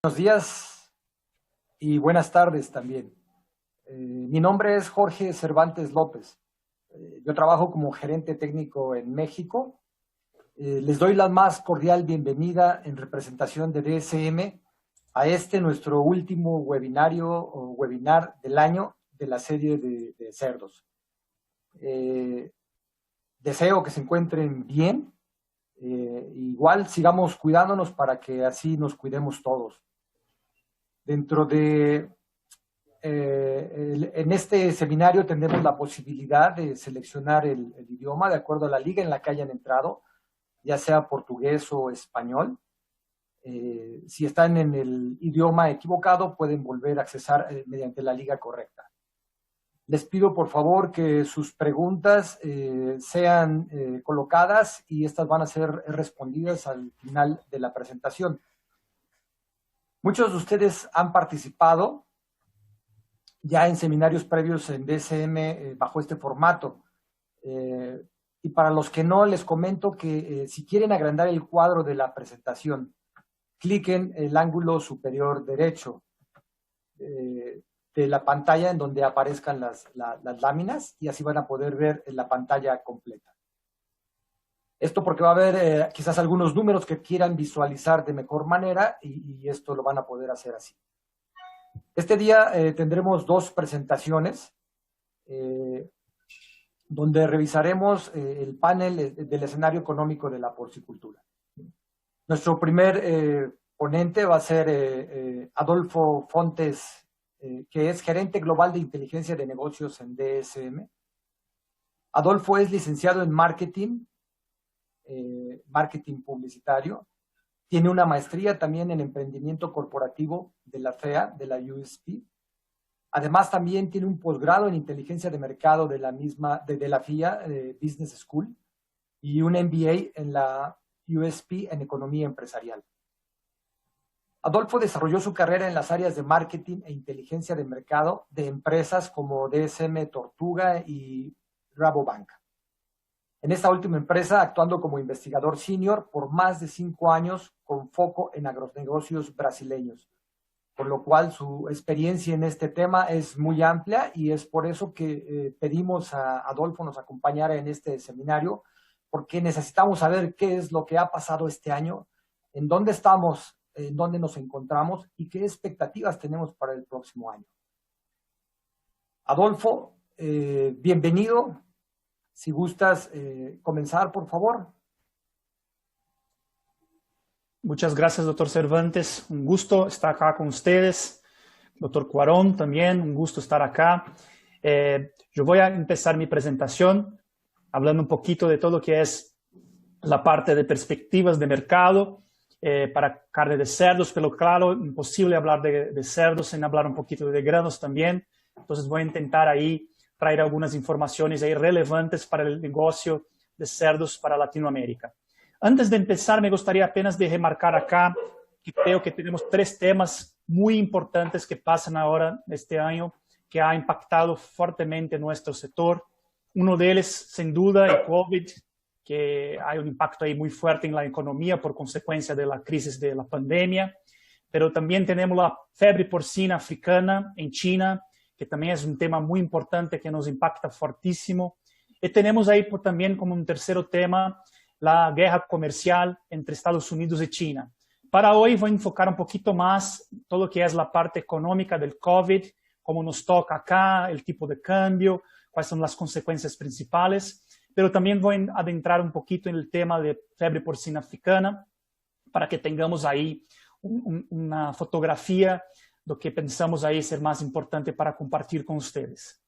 Buenos días y buenas tardes también. Mi nombre es Jorge Cervantes López. Yo trabajo como gerente técnico en México. Les doy la más cordial bienvenida en representación de DSM a nuestro último webinario o webinar del año de la serie de cerdos. Deseo que se encuentren bien. Igual sigamos cuidándonos para que así nos cuidemos todos. Dentro de, en este seminario tendremos la posibilidad de seleccionar el idioma de acuerdo a la liga en la que hayan entrado, ya sea portugués o español. Si están en el idioma equivocado, pueden volver a accesar mediante la liga correcta. Les pido por favor que sus preguntas sean colocadas y estas van a ser respondidas al final de la presentación. Muchos de ustedes han participado ya en seminarios previos en DSM bajo este formato. Y para los que no, les comento que si quieren agrandar el cuadro de la presentación, cliquen el ángulo superior derecho de la pantalla en donde aparezcan las láminas y así van a poder ver la pantalla completa. Esto porque va a haber quizás algunos números que quieran visualizar de mejor manera y esto lo van a poder hacer así. Este día tendremos dos presentaciones donde revisaremos el panel del escenario económico de la porcicultura. Nuestro primer ponente va a ser Adolfo Fontes, que es gerente global de inteligencia de negocios en DSM. Adolfo es licenciado en marketing publicitario. Tiene una maestría también en emprendimiento corporativo de la FEA, de la USP. Además, también tiene un posgrado en inteligencia de mercado de la FIA Business School y un MBA en la USP en economía empresarial. Adolfo desarrolló su carrera en las áreas de marketing e inteligencia de mercado de empresas como DSM Tortuga y Rabobank. En esta última empresa, actuando como investigador senior por más de 5 años con foco en agronegocios brasileños, por lo cual su experiencia en este tema es muy amplia y es por eso que pedimos a Adolfo nos acompañara en este seminario, porque necesitamos saber qué es lo que ha pasado este año, en dónde estamos, en dónde nos encontramos y qué expectativas tenemos para el próximo año. Adolfo, bienvenido. Si gustas comenzar, por favor. Muchas gracias, doctor Cervantes. Un gusto estar acá con ustedes. Doctor Cuarón, también un gusto estar acá. Yo voy a empezar mi presentación hablando un poquito de todo lo que es la parte de perspectivas de mercado para carne de cerdos, pero claro, imposible hablar de cerdos sin hablar un poquito de granos también. Entonces voy a intentar ahí traer algunas informaciones ahí relevantes para el negocio de cerdos para Latinoamérica. Antes de empezar, me gustaría apenas de remarcar acá que creo que tenemos 3 temas muy importantes que pasan ahora este año que ha impactado fuertemente nuestro sector. Uno de ellos, sin duda, el COVID, que hay un impacto ahí muy fuerte en la economía por consecuencia de la crisis de la pandemia, pero también tenemos la fiebre porcina africana en China, que también es un tema muy importante que nos impacta fortísimo. Y tenemos ahí también como un tercero tema la guerra comercial entre Estados Unidos y China. Para hoy voy a enfocar un poquito más todo lo que es la parte económica del COVID, cómo nos toca acá, el tipo de cambio, cuáles son las consecuencias principales, pero también voy a adentrar un poquito en el tema de fiebre porcina africana para que tengamos ahí una fotografía de lo que pensamos ahí ser más importante para compartir con ustedes.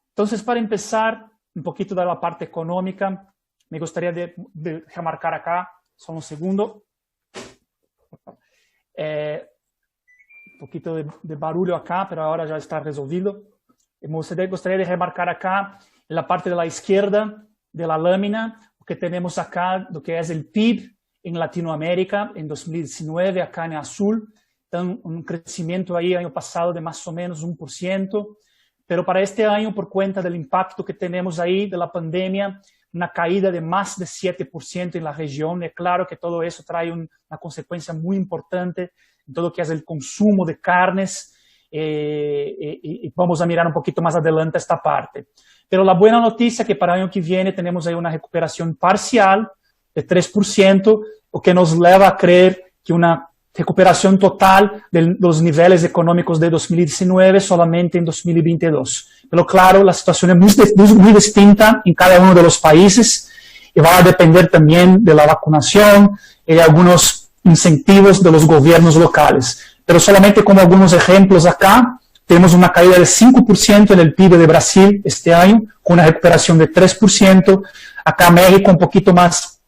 Entonces, para empezar un poquito de la parte económica, me gustaría de remarcar acá, solo un segundo, un poquito de barullo acá, pero ahora ya está resolvido. Me gustaría de remarcar acá, en la parte de la izquierda de la lámina, lo que tenemos acá, lo que es el PIB en Latinoamérica en 2019, acá en azul, un crecimiento ahí año pasado de más o menos 1%, pero para este año, por cuenta del impacto que tenemos ahí de la pandemia, una caída de más de 7% en la región. Es claro que todo eso trae una consecuencia muy importante en todo lo que es el consumo de carnes, y vamos a mirar un poquito más adelante esta parte. Pero la buena noticia es que para el año que viene tenemos ahí una recuperación parcial de 3%, lo que nos lleva a creer que una recuperación total de los niveles económicos de 2019 solamente en 2022. Pero claro, la situación es muy distinta en cada uno de los países y va a depender también de la vacunación y de algunos incentivos de los gobiernos locales. Pero solamente como algunos ejemplos acá, tenemos una caída de 5% en el PIB de Brasil este año, con una recuperación de 3%. Acá México un poquito más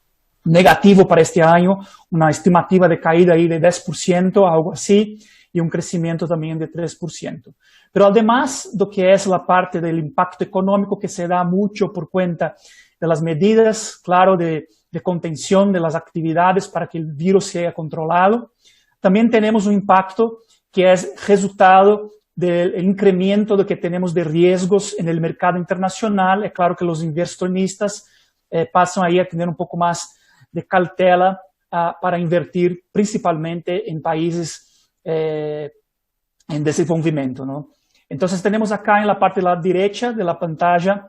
negativo para este año, una estimativa de caída ahí de 10%, algo así, y un crecimiento también de 3%. Pero además de lo que es la parte del impacto económico que se da mucho por cuenta de las medidas, claro, de contención de las actividades para que el virus sea controlado, también tenemos un impacto que es resultado del incremento de que tenemos de riesgos en el mercado internacional. Es claro que los inversionistas pasan ahí a tener un poco más de cautela para invertir principalmente en países en desenvolvimiento, ¿no? Entonces tenemos acá en la parte de la derecha de la pantalla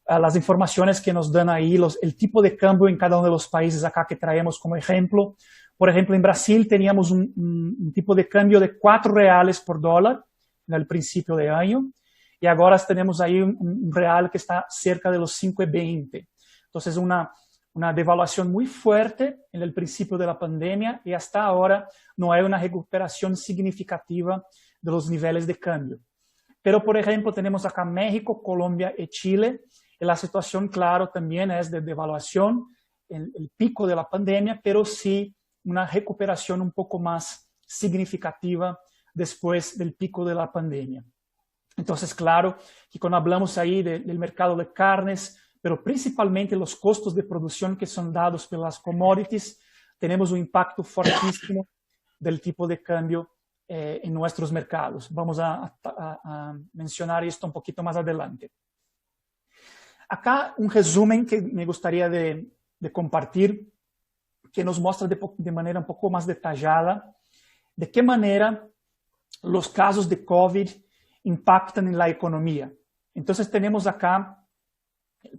las informaciones que nos dan ahí el tipo de cambio en cada uno de los países acá que traemos como ejemplo. Por ejemplo, en Brasil teníamos un tipo de cambio de 4 reales por dólar en el principio de año, y ahora tenemos ahí un real que está cerca de los 5,20. Entonces, una devaluación muy fuerte en el principio de la pandemia, y hasta ahora no hay una recuperación significativa de los niveles de cambio. Pero, por ejemplo, tenemos acá México, Colombia y Chile, y la situación, claro, también es de devaluación, el pico de la pandemia, pero sí una recuperación un poco más significativa después del pico de la pandemia. Entonces, claro, que cuando hablamos ahí del mercado de carnes, pero principalmente los costos de producción que son dados por las commodities, tenemos un impacto fortísimo del tipo de cambio en nuestros mercados. Vamos a mencionar esto un poquito más adelante. Acá un resumen que me gustaría de compartir, que nos muestra de manera un poco más detallada de qué manera los casos de COVID impactan en la economía. Entonces tenemos acá,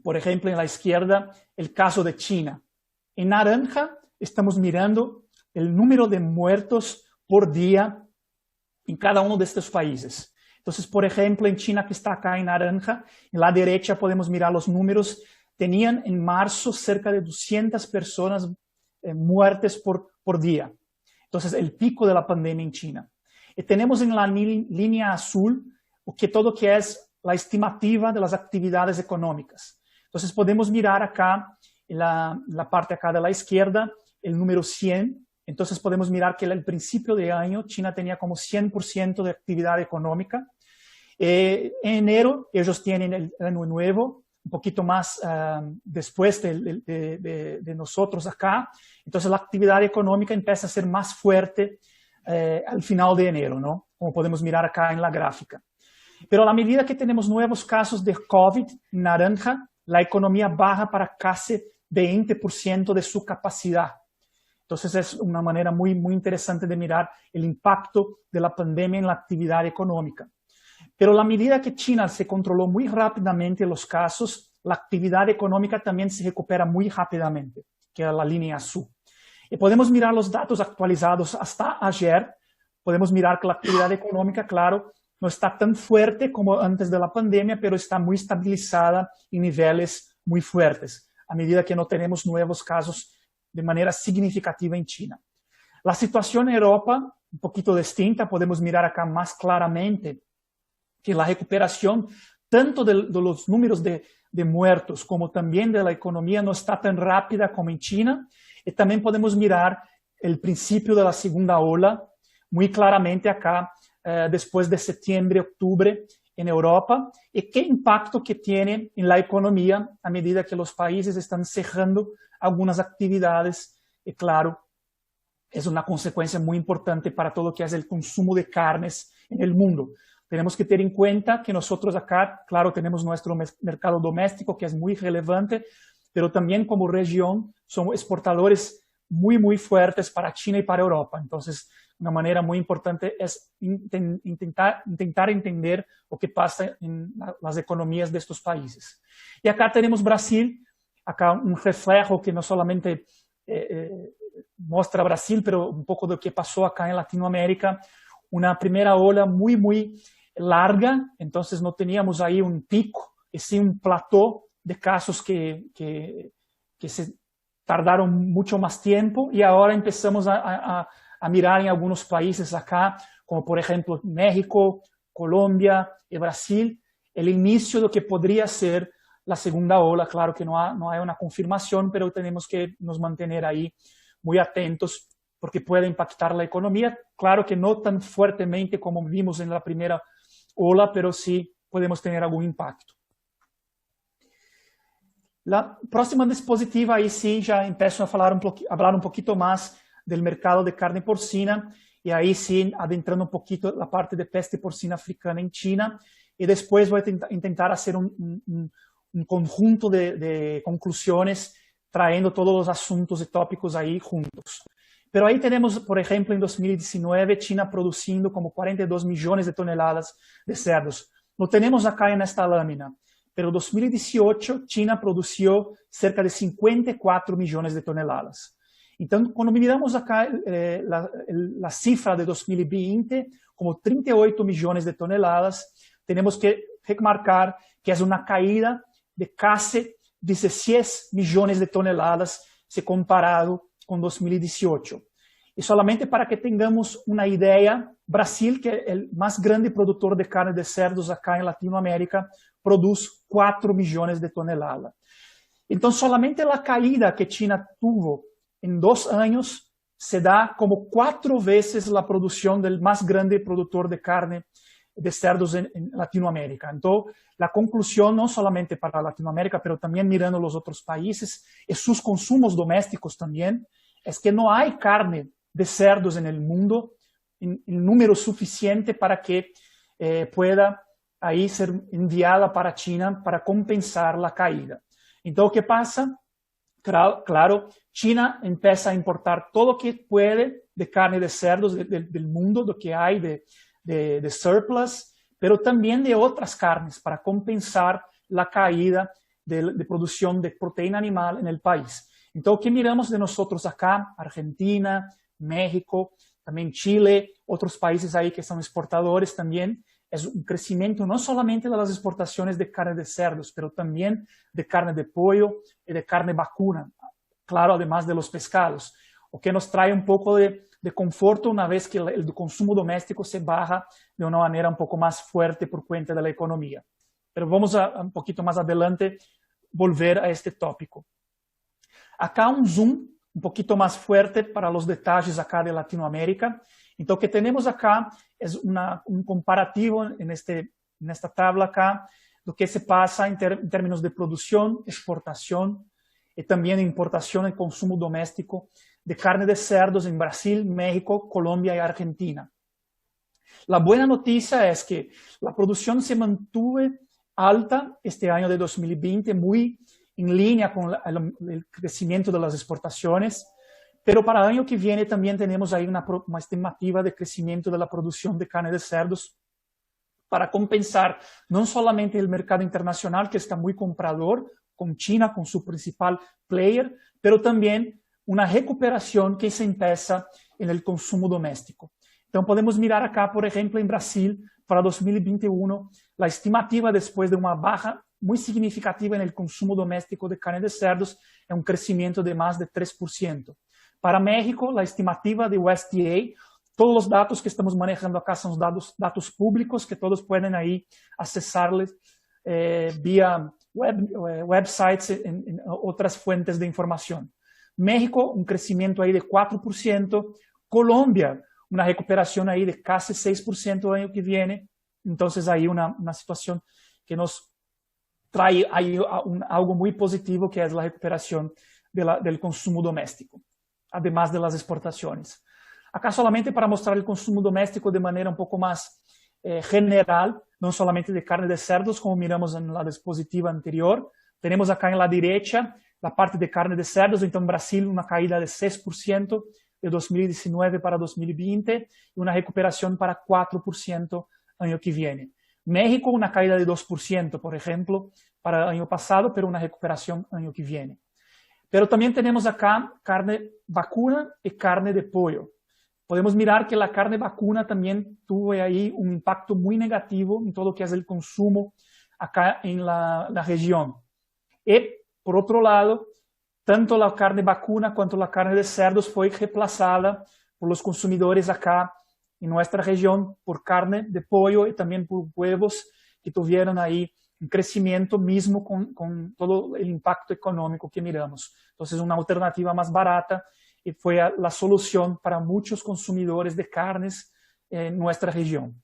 por ejemplo, en la izquierda, el caso de China. En naranja estamos mirando el número de muertos por día en cada uno de estos países. Entonces, por ejemplo, en China, que está acá en naranja, en la derecha podemos mirar los números. Tenían en marzo cerca de 200 personas muertes por día. Entonces, el pico de la pandemia en China. Y tenemos en la línea azul todo que es la estimativa de las actividades económicas. Entonces, podemos mirar acá, en la parte acá de la izquierda, el número 100. Entonces, podemos mirar que al principio de año China tenía como 100% de actividad económica. En enero, ellos tienen el año nuevo, un poquito más después de nosotros acá. Entonces, la actividad económica empieza a ser más fuerte al final de enero, ¿no? Como podemos mirar acá en la gráfica. Pero a la medida que tenemos nuevos casos de COVID en naranja, la economía baja para casi 20% de su capacidad. Entonces, es una manera muy, muy interesante de mirar el impacto de la pandemia en la actividad económica. Pero a la medida que China se controló muy rápidamente los casos, la actividad económica también se recupera muy rápidamente, que es la línea azul. Y podemos mirar los datos actualizados hasta ayer. Podemos mirar que la actividad económica, claro, no está tan fuerte como antes de la pandemia, pero está muy estabilizada en niveles muy fuertes, a medida que no tenemos nuevos casos de manera significativa en China. La situación en Europa, un poquito distinta, podemos mirar acá más claramente que la recuperación tanto de los números de muertos como también de la economía no está tan rápida como en China. Y también podemos mirar el principio de la segunda ola muy claramente acá, después de septiembre, octubre en Europa, y qué impacto que tiene en la economía a medida que los países están cerrando algunas actividades. Y claro, es una consecuencia muy importante para todo lo que es el consumo de carnes en el mundo. Tenemos que tener en cuenta que nosotros acá, claro, tenemos nuestro mercado doméstico que es muy relevante, pero también como región somos exportadores muy fuertes para China y para Europa. Entonces, una manera muy importante es intentar entender lo que pasa en las economías de estos países. Y acá tenemos Brasil, acá un reflejo que no solamente muestra Brasil, pero un poco de lo que pasó acá en Latinoamérica, una primera ola muy larga, entonces no teníamos ahí un pico, y sí un plató de casos que se tardaron mucho más tiempo, y ahora empezamos a mirar en algunos países acá, como por ejemplo México, Colombia y Brasil, el inicio de lo que podría ser la segunda ola. Claro que no hay una confirmación, pero tenemos que nos mantener ahí muy atentos porque puede impactar la economía. Claro que no tan fuertemente como vimos en la primera ola, pero sí podemos tener algún impacto. La próxima diapositiva, ahí sí ya empiezo a hablar un poquito más del mercado de carne porcina, y ahí sí adentrando un poquito la parte de peste porcina africana en China, y después voy a intentar hacer un conjunto de conclusiones trayendo todos los asuntos y tópicos ahí juntos. Pero ahí tenemos, por ejemplo, en 2019, China produciendo como 42 millones de toneladas de cerdos. Lo tenemos acá en esta lámina. Pero en 2018, China produció cerca de 54 millones de toneladas. Entonces, cuando miramos acá la cifra de 2020, como 38 millones de toneladas, tenemos que remarcar que es una caída de casi 16 millones de toneladas si comparado con 2018. Y solamente para que tengamos una idea, Brasil, que es el más grande productor de carne de cerdos acá en Latinoamérica, produce 4 millones de toneladas. Entonces, solamente la caída que China tuvo en 2 años se da como 4 veces la producción del más grande productor de carne de cerdos en Latinoamérica. Entonces, la conclusión, no solamente para Latinoamérica, pero también mirando los otros países y sus consumos domésticos también, es que no hay carne de cerdos en el mundo en número suficiente para que pueda ahí ser enviada para China para compensar la caída. Entonces, ¿qué pasa? Claro, China empieza a importar todo lo que puede de carne de cerdos del mundo, lo que hay de surplus, pero también de otras carnes para compensar la caída de producción de proteína animal en el país. Entonces, ¿qué miramos de nosotros acá? Argentina, México, también Chile, otros países ahí que son exportadores también. Es un crecimiento no solamente de las exportaciones de carne de cerdos, pero también de carne de pollo y de carne vacuna, claro, además de los pescados, o que nos trae un poco de conforto una vez que el consumo doméstico se baja de una manera un poco más fuerte por cuenta de la economía. Pero vamos un poquito más adelante volver a este tópico. Acá un zoom un poquito más fuerte para los detalles acá de Latinoamérica. Entonces, lo que tenemos acá es un comparativo en esta tabla acá, lo que se pasa en términos de producción, exportación y también importación y consumo doméstico de carne de cerdos en Brasil, México, Colombia y Argentina. La buena noticia es que la producción se mantuvo alta este año de 2020, muy en línea con el crecimiento de las exportaciones, pero para el año que viene también tenemos ahí una estimativa de crecimiento de la producción de carne de cerdos para compensar no solamente el mercado internacional, que está muy comprador, con China, con su principal player, pero también una recuperación que se empieza en el consumo doméstico. Entonces podemos mirar acá, por ejemplo, en Brasil, para 2021, la estimativa después de una baja muy significativa en el consumo doméstico de carne de cerdos es un crecimiento de más de 3%. Para México, la estimativa de USDA, todos los datos que estamos manejando acá son datos públicos que todos pueden ahí accesarles vía websites en otras fuentes de información. México, un crecimiento ahí de 4%. Colombia, una recuperación ahí de casi 6% el año que viene. Entonces, ahí una situación que nos trae ahí algo muy positivo, que es la recuperación del consumo doméstico, además de las exportaciones. Acá solamente para mostrar el consumo doméstico de manera un poco más general, no solamente de carne de cerdos, como miramos en la diapositiva anterior. Tenemos acá en la derecha la parte de carne de cerdos. Então, Brasil, uma caída de 6% de 2019 para 2020 e uma recuperação para 4% ano que vem. México, una caída de 2%, por ejemplo, para el año pasado, pero una recuperación año que viene. Pero también tenemos acá carne vacuna y carne de pollo. Podemos mirar que la carne vacuna también tuvo ahí un impacto muy negativo en todo lo que es el consumo acá en la región. Y, por otro lado, tanto la carne vacuna cuanto la carne de cerdos fue reemplazada por los consumidores acá en nuestra región por carne de pollo y también por huevos que tuvieron ahí un crecimiento mismo con todo el impacto económico que miramos. Entonces, una alternativa más barata y fue la solución para muchos consumidores de carnes en nuestra región.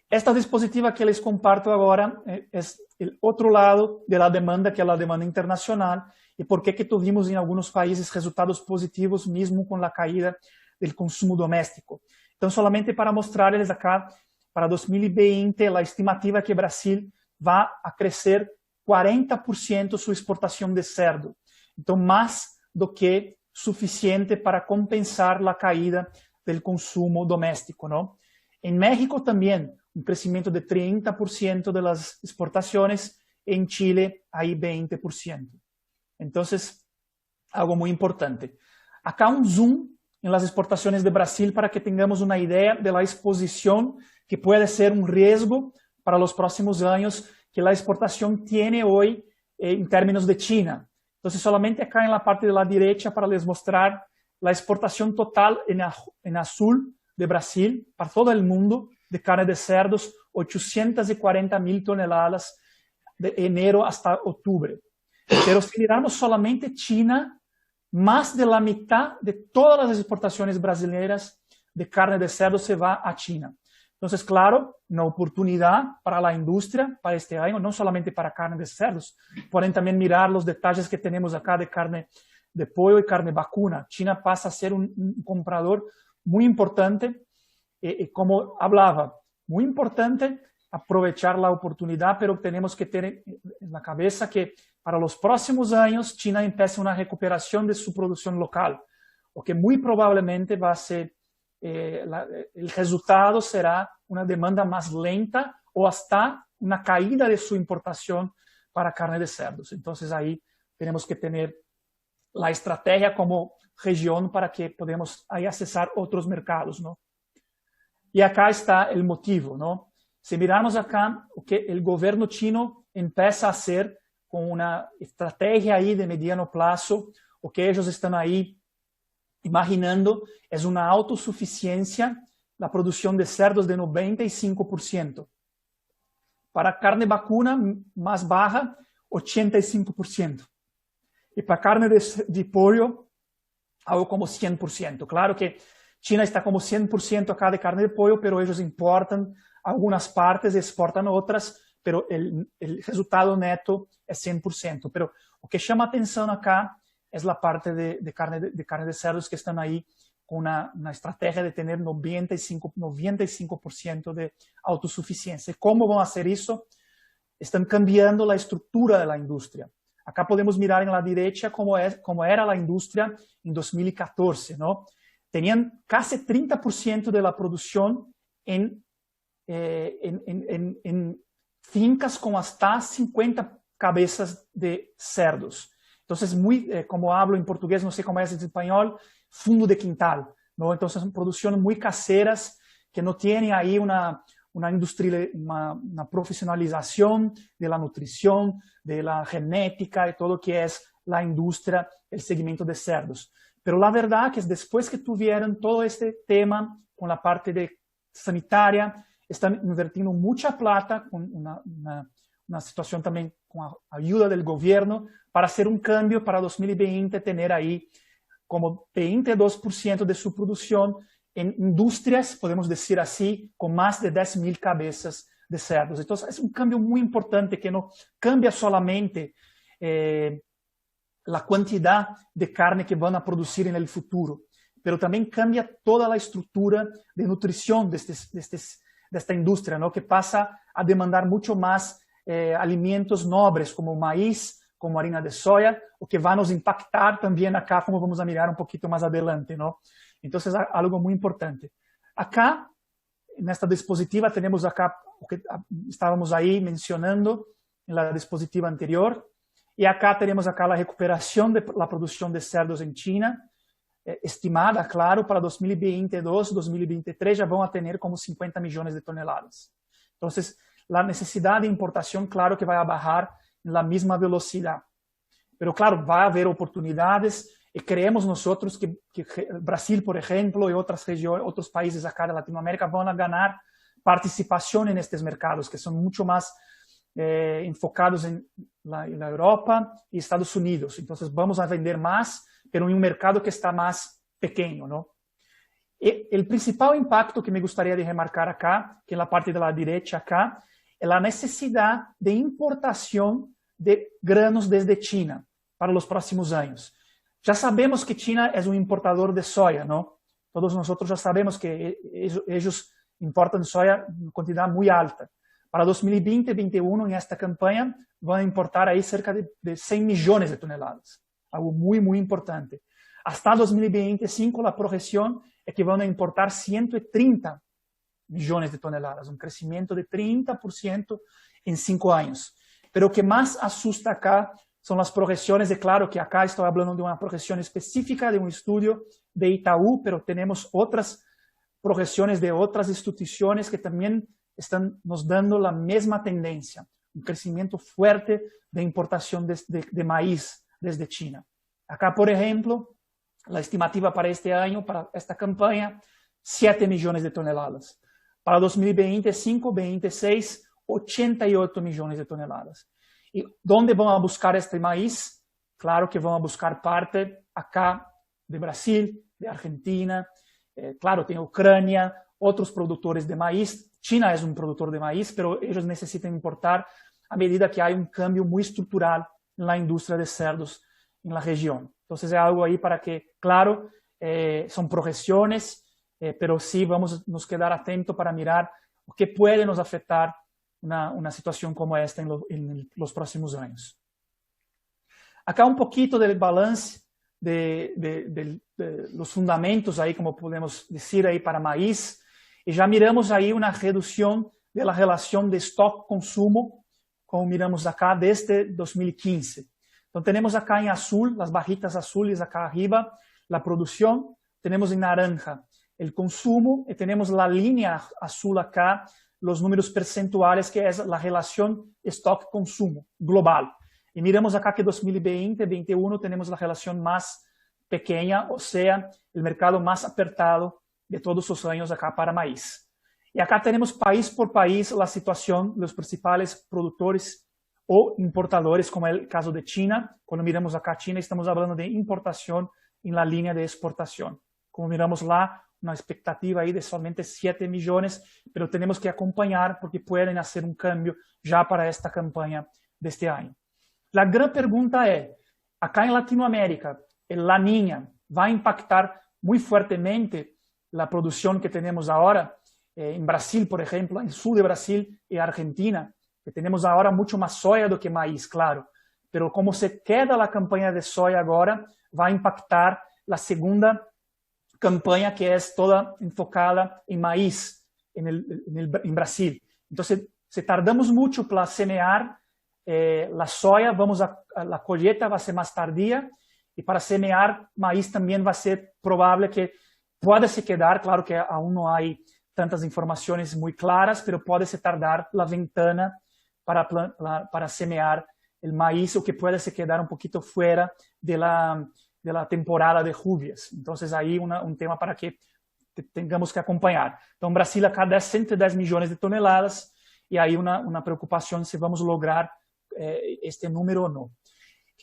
Esta dispositiva que les comparto ahora es el otro lado de la demanda, que es la demanda internacional, y por qué que tuvimos en algunos países resultados positivos mismo con la caída del consumo doméstico. Então, solamente para mostrarles acá, para 2020, a estimativa é que Brasil vai a crescer 40% sua exportação de cerdo. Então, mais do que suficiente para compensar a caída do consumo doméstico, não? Em México também, um crescimento de 30% das exportações, em Chile, aí 20%. Então, algo muito importante. Acá um zoom en las exportaciones de Brasil para que tengamos una idea de la exposición que puede ser un riesgo para los próximos años que la exportación tiene hoy en términos de China. Entonces, solamente acá en la parte de la derecha para les mostrar la exportación total en azul de Brasil para todo el mundo de carne de cerdos, 840.000 toneladas de enero hasta octubre. Pero si miramos solamente China, más de la mitad de todas las exportaciones brasileñas de carne de cerdo se va a China. Entonces, claro, una oportunidad para la industria para este año, no solamente para carne de cerdos, pueden también mirar los detalles que tenemos acá de carne de pollo y carne vacuna. China pasa a ser un comprador muy importante, como hablaba, muy importante aprovechar la oportunidad, pero tenemos que tener en la cabeza que para los próximos años China empieza una recuperación de su producción local, o que muy probablemente va a ser, el resultado será una demanda más lenta o hasta una caída de su importación para carne de cerdos. Entonces ahí tenemos que tener la estrategia como región para que podamos ahí accesar otros mercados, ¿no? Y acá está el motivo, ¿no? Si miramos acá, o que el gobierno chino empieza a hacer con una estrategia ahí de mediano plazo, o que ellos están ahí imaginando es una autosuficiencia, la producción de cerdos de 95%. Para carne vacuna más baja, 85%. Y para carne de pollo, algo como 100%. Claro que China está como 100% acá de carne de pollo, pero ellos importan algunas partes y exportan otras, pero el resultado neto es 100%. Pero lo que llama atención acá es la parte de carne de cerdos que están ahí con una estrategia de tener 95% de autosuficiencia. ¿Cómo van a hacer eso? Están cambiando la estructura de la industria. Acá podemos mirar en la derecha cómo era la industria en 2014, ¿no? Tenían casi 30% de la producción en fincas con hasta 50 cabezas de cerdos. Entonces, como hablo en portugués, no sé cómo es en español, fundo de quintal, ¿no? Entonces, son producciones muy caseras que no tienen ahí una profesionalización de la nutrición, de la genética y todo lo que es la industria, el segmento de cerdos. Pero la verdad que después que tuvieron todo este tema con la parte sanitaria, están invirtiendo mucha plata con una situación también con ayuda del gobierno para hacer un cambio para 2020, tener ahí como 22% de su producción en industrias, podemos decir así, con más de 10.000 cabezas de cerdos. Entonces es un cambio muy importante que no cambia solamente la cantidad de carne que van a producir en el futuro, pero también cambia toda la estructura de nutrición de esta industria, ¿no? Que pasa a demandar mucho más alimentos nobres como maíz, como harina de soya, o que va a nos impactar también acá, como vamos a mirar un poquito más adelante, ¿no? Entonces, algo muy importante. Acá, en esta dispositiva, tenemos acá, o que estábamos ahí mencionando en la dispositiva anterior, y acá tenemos acá la recuperación de la producción de cerdos en China, estimada, claro, para 2022, 2023 ya van a tener como 50 millones de toneladas. Entonces, la necesidad de importación, claro que va a bajar en la misma velocidad. Pero claro, va a haber oportunidades y creemos nosotros que Brasil, por ejemplo, y otras regiones, otros países acá de Latinoamérica van a ganar participación en estos mercados, que son mucho más enfocados en la Europa y Estados Unidos. Entonces, vamos a vender más, pero en un mercado que está más pequeño, ¿no? Y el principal impacto que me gustaría de remarcar acá, que en la parte de la derecha acá, es la necesidad de importación de granos desde China para los próximos años. Ya sabemos que China es un importador de soya, ¿no? Todos nosotros ya sabemos que ellos importan soya en cantidad muy alta. Para 2020-2021, en esta campaña, van a importar ahí cerca de 100 millones de toneladas. Algo muy, muy importante. Hasta 2025, la proyección es que van a importar 130 millones de toneladas, un crecimiento de 30% en 5 años. Pero lo que más asusta acá son las proyecciones, de claro que acá estoy hablando de una proyección específica de un estudio de Itaú, pero tenemos otras proyecciones de otras instituciones que también están nos dando la misma tendencia, un crecimiento fuerte de importación de maíz desde China. Acá, por ejemplo, la estimativa para este año, para esta campaña, 7 millones de toneladas. Para 2025-2026, 88 millones de toneladas. ¿Y dónde van a buscar este maíz? Claro que van a buscar parte acá de Brasil, de Argentina, claro, tem Ucrânia, otros productores de maíz. China es un productor de maíz, pero ellos necesitan importar a medida que hay un cambio muy estructural en la industria de cerdos en la región. Entonces, es algo ahí para que, claro, son proyecciones, pero sí vamos a nos quedar atentos para mirar o que puede nos afectar una situación como esta en los próximos años. Acá un poquito del balance de los fundamentos ahí, como podemos decir ahí para maíz, y ya miramos ahí una reducción de la relación de stock-consumo, como miramos acá desde 2015. Entonces tenemos acá en azul, las barritas azules acá arriba, la producción, tenemos en naranja el consumo y tenemos la línea azul acá, los números percentuales, que es la relación stock-consumo global. Y miramos acá que 2020-2021 tenemos la relación más pequeña, o sea, el mercado más apertado de todos los años acá para maíz. Y acá tenemos país por país la situación de los principales productores o importadores, como es el caso de China. Cuando miramos acá China, estamos hablando de importación en la línea de exportación. Como miramos lá, una expectativa ahí de solamente 7 millones, pero tenemos que acompañar porque pueden hacer un cambio ya para esta campaña de este año. La gran pregunta es, acá en Latinoamérica, el La Niña va a impactar muy fuertemente la producción que tenemos ahora en Brasil, por ejemplo, en el sur de Brasil y Argentina, que tenemos ahora mucho más soya do que maíz, claro. Pero como se queda la campaña de soya ahora, va a impactar la segunda campaña, que es toda enfocada en maíz en Brasil. Entonces, si tardamos mucho para semear la soya, la colheita va a ser más tardía, y para semear maíz también va a ser probable que pueda se quedar, claro que aún no hay tantas informaciones muy claras, pero puede se tardar la ventana para semear el maíz, o que puede se quedar un poquito fuera de la temporada de lluvias. Entonces, ahí un tema para que tengamos que acompañar. Entonces, Brasil acá da 110 millones de toneladas, y hay una preocupación si vamos a lograr este número o no.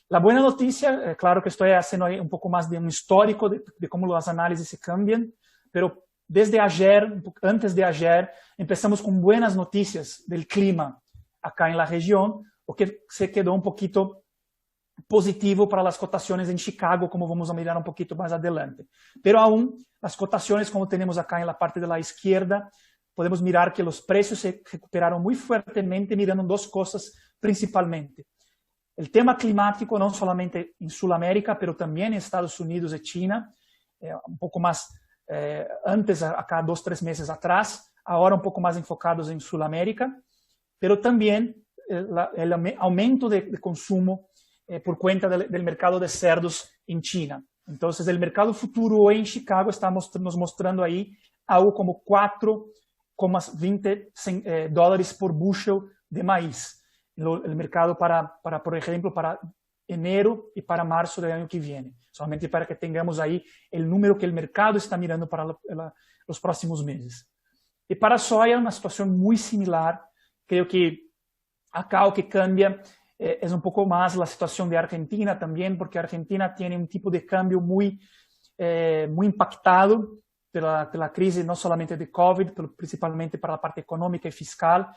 La buena noticia, claro que estoy haciendo ahí un poco más de un histórico de cómo las análisis se cambian, pero desde ayer, antes de ayer, empezamos con buenas noticias del clima acá en la región, o que se quedó un poquito positivo para las cotaciones en Chicago, como vamos a mirar un poquito más adelante. Pero aún las cotaciones, como tenemos acá en la parte de la izquierda, podemos mirar que los precios se recuperaron muy fuertemente, mirando dos cosas principalmente. el tema climático, no solamente en Sudamérica, pero también en Estados Unidos y China, un poco más antes, acá 2, 3 meses atrás, ahora un poco más enfocados en Sudamérica, pero también el aumento de consumo por cuenta del mercado de cerdos en China. Entonces, el mercado futuro hoy en Chicago está nos mostrando ahí algo como 4,20 dólares por bushel de maíz. El mercado por ejemplo, para enero y para marzo del año que viene. Solamente para que tengamos ahí el número que el mercado está mirando para los próximos meses. Y para soya, una situación muy similar. Creo que acá lo que cambia es un poco más la situación de Argentina también, porque Argentina tiene un tipo de cambio muy impactado por la crisis, no solamente de COVID, pero principalmente para la parte económica y fiscal.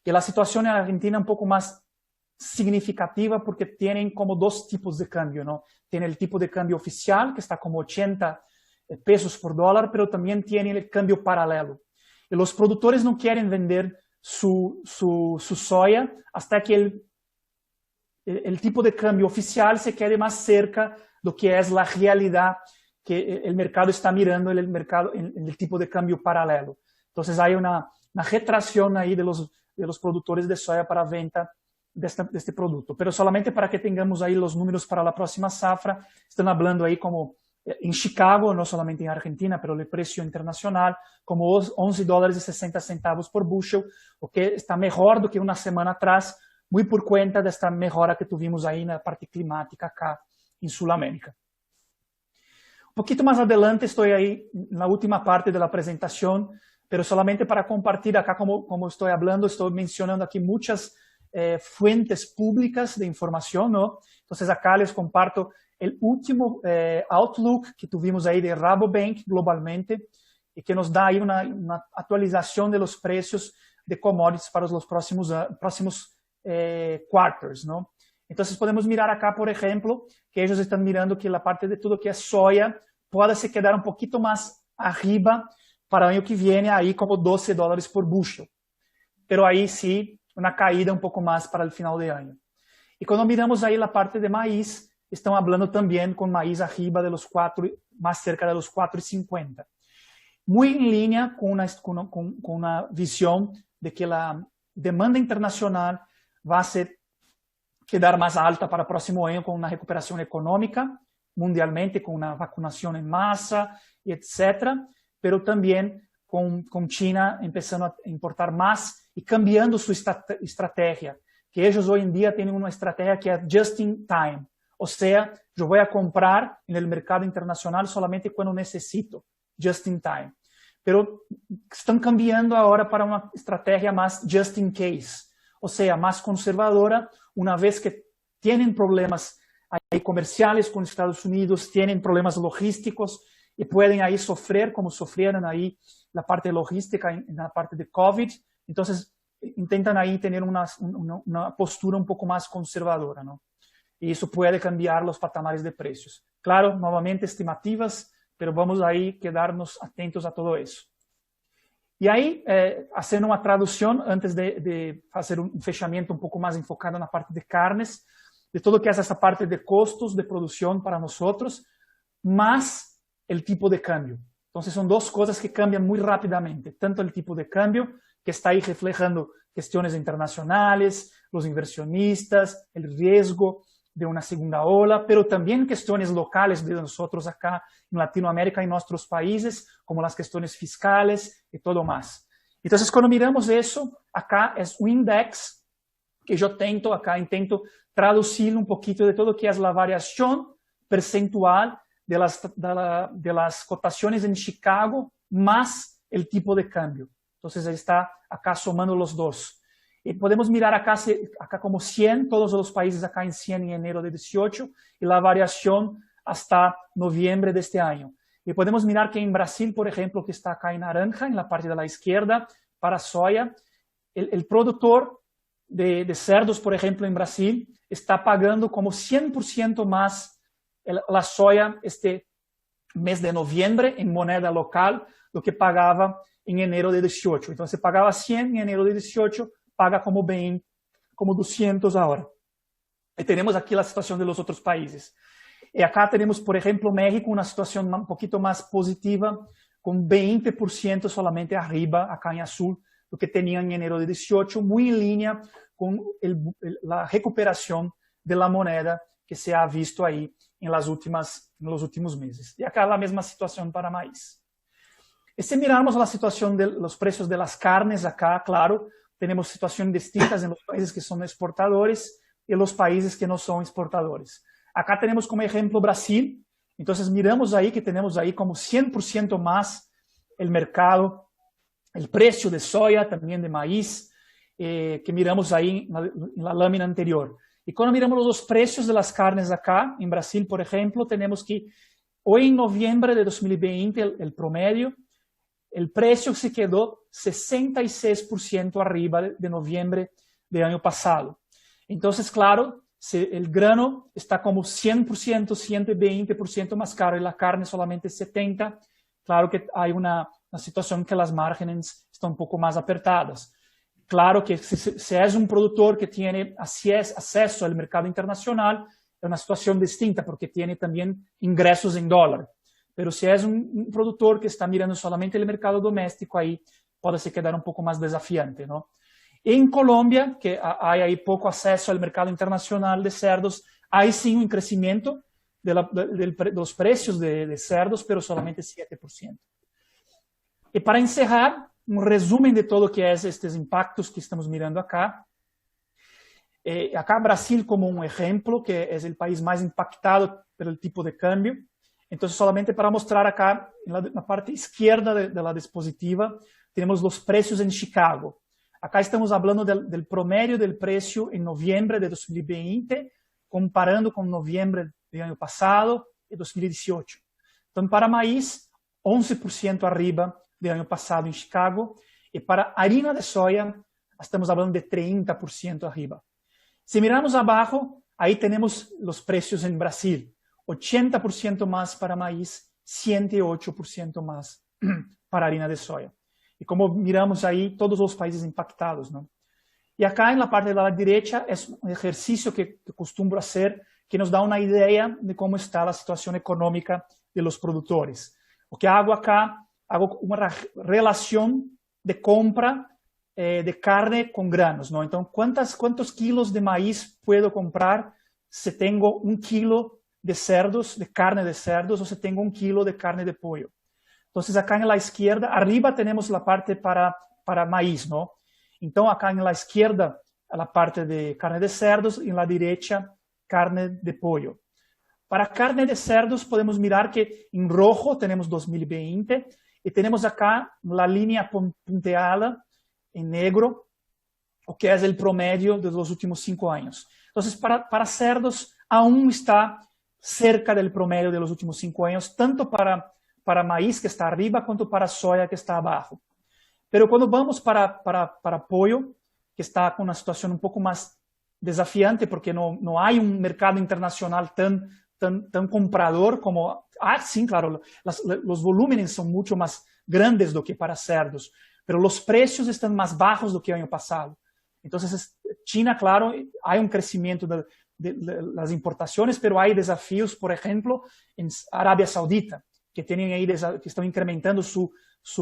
Y la situación en Argentina es un poco más significativa porque tienen como 2 tipos de cambio, ¿no? Tiene el tipo de cambio oficial, que está como 80 pesos por dólar, pero también tiene el cambio paralelo. Y los productores no quieren vender su soya hasta que el tipo de cambio oficial se quede más cerca de lo que es la realidad que el mercado está mirando en el tipo de cambio paralelo. Entonces hay una retracción ahí de los productores de soya para venta de este producto. Pero solamente para que tengamos ahí los números para la próxima safra, están hablando ahí como en Chicago, no solamente en Argentina, pero el precio internacional, como 11 dólares y 60 centavos por bushel, o que está mejor do que una semana atrás, muy por cuenta de esta mejora que tuvimos ahí en la parte climática acá en Sudamérica. Un poquito más adelante estoy ahí en la última parte de la presentación, pero solamente para compartir acá como estoy hablando, estoy mencionando aquí muchas fuentes públicas de información, ¿no? Entonces acá les comparto el último outlook que tuvimos ahí de Rabobank globalmente y que nos da ahí una actualización de los precios de commodities para los próximos quarters, ¿no? Entonces podemos mirar acá, por ejemplo, que ellos están mirando que la parte de todo que es soya pueda se quedar un poquito más arriba para el año que viene, ahí como 12 dólares por bushel. Pero ahí sí, una caída un poco más para el final de año. Y cuando miramos ahí la parte de maíz, están hablando también con maíz arriba de los 4, más cerca de los 4,50. Muy en línea con una visión de que la demanda internacional va a quedar más alta para el próximo año con una recuperación económica mundialmente, con una vacunación en masa, etcétera, pero también con China empezando a importar más y cambiando su estrategia, que ellos hoy en día tienen una estrategia que es just in time, o sea, yo voy a comprar en el mercado internacional solamente cuando necesito, just in time. Pero están cambiando ahora para una estrategia más just in case, o sea, más conservadora, una vez que tienen problemas ahí comerciales con Estados Unidos, tienen problemas logísticos y pueden ahí sufrir como sufrieron ahí la parte logística en la parte de COVID. Entonces, intentan ahí tener una postura un poco más conservadora, ¿no? Y eso puede cambiar los patamares de precios. Claro, nuevamente estimativas, pero vamos ahí quedarnos atentos a todo eso. Y ahí, haciendo una traducción, antes de hacer un fechamento un poco más enfocado en la parte de carnes, de todo lo que es esa parte de costos de producción para nosotros, más el tipo de cambio. Entonces son 2 cosas que cambian muy rápidamente, tanto el tipo de cambio, que está ahí reflejando cuestiones internacionales, los inversionistas, el riesgo de una segunda ola, pero también cuestiones locales de nosotros acá en Latinoamérica y en nuestros países, como las cuestiones fiscales y todo más. Entonces, cuando miramos eso, acá es un index que yo intento traducir un poquito de todo que es la variación percentual de las cotaciones en Chicago más el tipo de cambio. Entonces, él está acá sumando los 2. Y podemos mirar acá como 100, todos los países acá en 100 en enero de 18, y la variación hasta noviembre de este año. Y podemos mirar que en Brasil, por ejemplo, que está acá en naranja, en la parte de la izquierda, para soya, el productor de cerdos, por ejemplo, en Brasil, está pagando como 100% más la soya este mes de noviembre en moneda local do que pagaba en enero de 18. Entonces, pagaba 100 en enero de 18, paga como 200 ahora. Y tenemos aquí la situación de los otros países. Y acá tenemos, por ejemplo, México, una situación un poquito más positiva, con 20% solamente arriba, acá en azul, lo que tenían en enero de 18, muy en línea con la recuperación de la moneda que se ha visto ahí en los últimos meses. Y acá la misma situación para maíz. Y si miramos la situación de los precios de las carnes, acá, claro, tenemos situaciones distintas en los países que son exportadores y los países que no son exportadores. Acá tenemos como ejemplo Brasil. Entonces miramos ahí que tenemos ahí como 100% más el mercado, el precio de soya, también de maíz, que miramos ahí en la lámina anterior. Y cuando miramos los precios de las carnes acá, en Brasil, por ejemplo, tenemos que hoy en noviembre de 2020, el promedio, el precio se quedó 66% arriba de noviembre del año pasado. Entonces, claro, el grano está como 100%, 120% más caro y la carne solamente 70%. Claro que hay una situación que las márgenes están un poco más apertadas. Claro que si es un productor que tiene acceso al mercado internacional, es una situación distinta porque tiene también ingresos en dólar. Pero si es un productor que está mirando solamente el mercado doméstico, ahí puede se quedar un poco más desafiante, ¿no? En Colombia, que hay ahí poco acceso al mercado internacional de cerdos, hay sí un crecimiento de los precios de cerdos, pero solamente 7%. Y para encerrar, un resumen de todo lo que es estos impactos que estamos mirando acá. Acá Brasil como un ejemplo, que es el país más impactado por el tipo de cambio. Entonces, solamente para mostrar acá, en la parte izquierda de la dispositiva, tenemos los precios en Chicago. Acá estamos hablando del promedio del precio en noviembre de 2020, comparando con noviembre del año pasado y 2018. Entonces, para maíz, 11% arriba del año pasado en Chicago, y para harina de soya, estamos hablando de 30% arriba. Si miramos abajo, ahí tenemos los precios en Brasil. 80% más para maíz, 108% más para harina de soya. Y como miramos ahí, todos los países impactados, ¿no? Y acá en la parte de la derecha es un ejercicio que acostumbro hacer que nos da una idea de cómo está la situación económica de los productores. Lo que hago acá, hago una relación de compra de carne con granos, ¿no? Entonces, ¿cuántos kilos de maíz puedo comprar si tengo 1 kilo de cerdos, de carne de cerdos, o si tengo 1 kilo de carne de pollo? Entonces, acá en la izquierda, arriba tenemos la parte para maíz, ¿no? Entonces, acá en la izquierda, la parte de carne de cerdos, y en la derecha, carne de pollo. Para carne de cerdos, podemos mirar que en rojo tenemos 2020, y tenemos acá la línea punteada en negro, o que es el promedio de los últimos 5 años. Entonces, para cerdos, aún está cerca del promedio de los últimos 5 años, tanto para maíz, que está arriba, cuanto para soya, que está abajo. Pero cuando vamos para pollo, que está con una situación un poco más desafiante, porque no hay un mercado internacional tan comprador como... sí, claro, los volúmenes son mucho más grandes do que para cerdos, pero los precios están más bajos do que el año pasado. Entonces, China, claro, hay un crecimiento de las importaciones, pero hay desafíos, por ejemplo, en Arabia Saudita, que que están incrementando su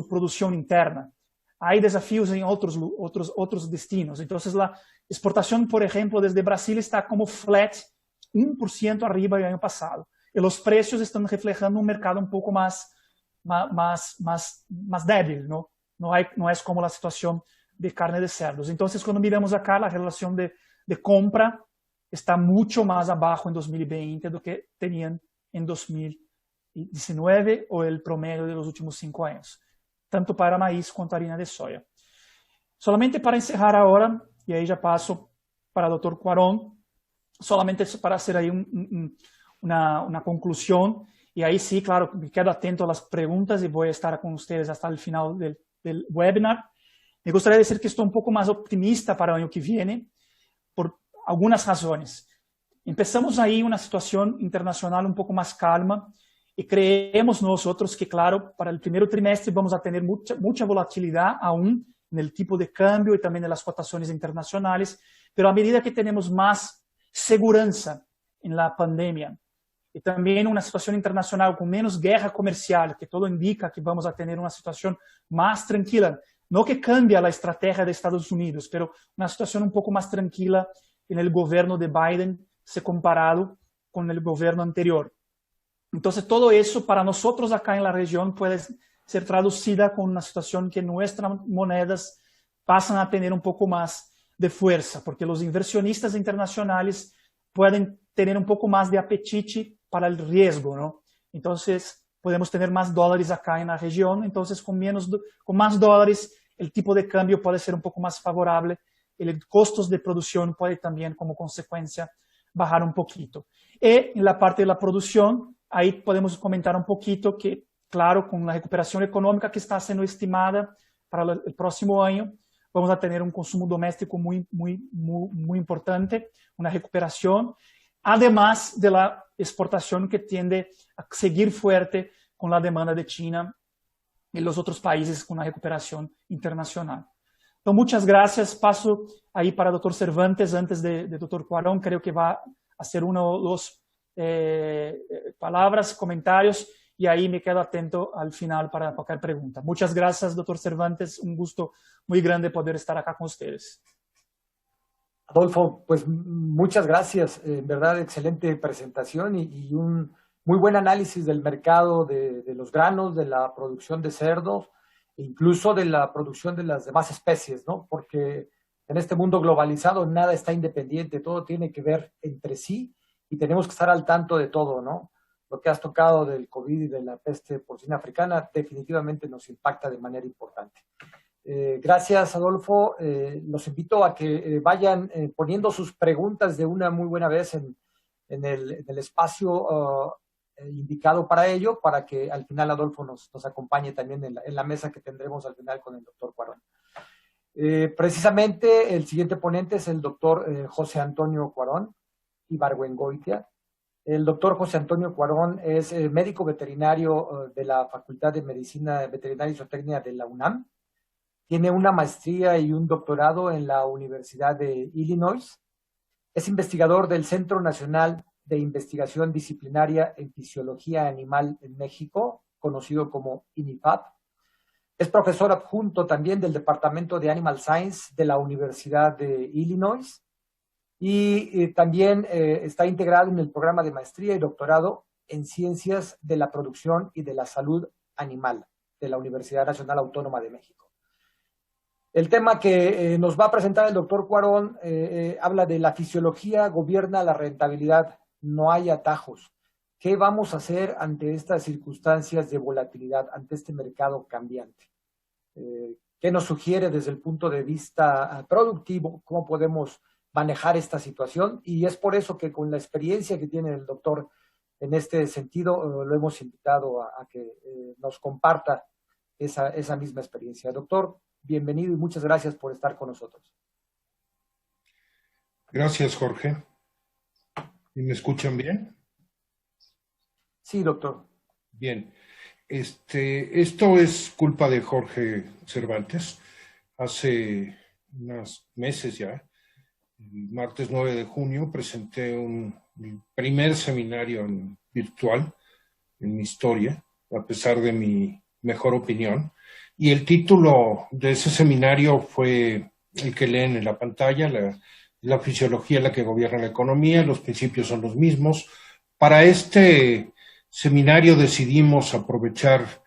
producción interna. Hay desafíos en otros destinos. Entonces, la exportación, por ejemplo, desde Brasil está como flat, 1% arriba del año pasado. Y los precios están reflejando un mercado un poco más débil, ¿no? No es como la situación de carne de cerdos. Entonces, cuando miramos acá, la relación de compra está mucho más abajo en 2020 do que tenían en 2019 o el promedio de los últimos 5 años, tanto para maíz cuanto harina de soya. Solamente para encerrar ahora, y ahí ya paso para el doctor Cuarón, solamente para hacer ahí una conclusión, y ahí sí, claro, me quedo atento a las preguntas y voy a estar con ustedes hasta el final del webinar. Me gustaría decir que estoy un poco más optimista para el año que viene, por algunas razones. Empezamos ahí una situación internacional un poco más calma y creemos nosotros que, claro, para el primer trimestre vamos a tener mucha volatilidad aún en el tipo de cambio y también en las cotaciones internacionales, pero a medida que tenemos más segurança en la pandemia y también una situación internacional con menos guerra comercial, que todo indica que vamos a tener una situación más tranquila. No que cambie la estrategia de Estados Unidos, pero una situación un poco más tranquila en el gobierno de Biden se comparado con el gobierno anterior. Entonces, todo eso para nosotros acá en la región puede ser traducida con una situación que nuestras monedas pasan a tener un poco más de fuerza, porque los inversionistas internacionales pueden tener un poco más de apetite para el riesgo, ¿no? Entonces, podemos tener más dólares acá en la región, entonces con más dólares el tipo de cambio puede ser un poco más favorable, el costos de producción puede también como consecuencia bajar un poquito. Y en la parte de la producción, ahí podemos comentar un poquito que, claro, con la recuperación económica que está siendo estimada para el próximo año, vamos a tener un consumo doméstico muy importante, una recuperación, además de la exportación que tiende a seguir fuerte con la demanda de China y los otros países con la recuperación internacional. Entonces, muchas gracias. Paso ahí para el doctor Cervantes antes de doctor Cuarón. Creo que va a hacer una o dos palabras, comentarios, y ahí me quedo atento al final para cualquier pregunta. Muchas gracias, doctor Cervantes. Un gusto muy grande poder estar acá con ustedes. Adolfo, pues muchas gracias. En verdad, excelente presentación y un muy buen análisis del mercado de los granos, de la producción de cerdos, e incluso de la producción de las demás especies, ¿no? Porque en este mundo globalizado nada está independiente, todo tiene que ver entre sí y tenemos que estar al tanto de todo, ¿no? Lo que has tocado del COVID y de la peste porcina africana definitivamente nos impacta de manera importante. Gracias, Adolfo. Los invito a que vayan poniendo sus preguntas de una muy buena vez en el espacio indicado para ello, para que al final Adolfo nos acompañe también en la mesa que tendremos al final con el doctor Cuarón. Precisamente el siguiente ponente es el doctor José Antonio Cuarón Ibargüengoitia. El doctor José Antonio Cuarón es médico veterinario de la Facultad de Medicina Veterinaria y Zootecnia de la UNAM. Tiene una maestría y un doctorado en la Universidad de Illinois. Es investigador del Centro Nacional de Investigación Disciplinaria en Fisiología Animal en México, conocido como INIFAP. Es profesor adjunto también del Departamento de Animal Science de la Universidad de Illinois y también está integrado en el programa de maestría y doctorado en Ciencias de la Producción y de la Salud Animal de la Universidad Nacional Autónoma de México. El tema que nos va a presentar el doctor Cuarón habla de la fisiología gobierna la rentabilidad, no hay atajos. ¿Qué vamos a hacer ante estas circunstancias de volatilidad, ante este mercado cambiante? ¿Qué nos sugiere desde el punto de vista productivo? ¿Cómo podemos manejar esta situación? Y es por eso que con la experiencia que tiene el doctor en este sentido, lo hemos invitado a que nos comparta esa misma experiencia. Doctor, bienvenido y muchas gracias por estar con nosotros. Gracias, Jorge. ¿Y me escuchan bien? Sí, doctor. Bien. Esto es culpa de Jorge Cervantes. Hace unos meses ya, el martes 9 de junio, presenté el primer seminario virtual en mi historia, a pesar de mi mejor opinión. Y el título de ese seminario fue el que leen en la pantalla, la fisiología es la que gobierna la economía, los principios son los mismos. Para este seminario decidimos aprovechar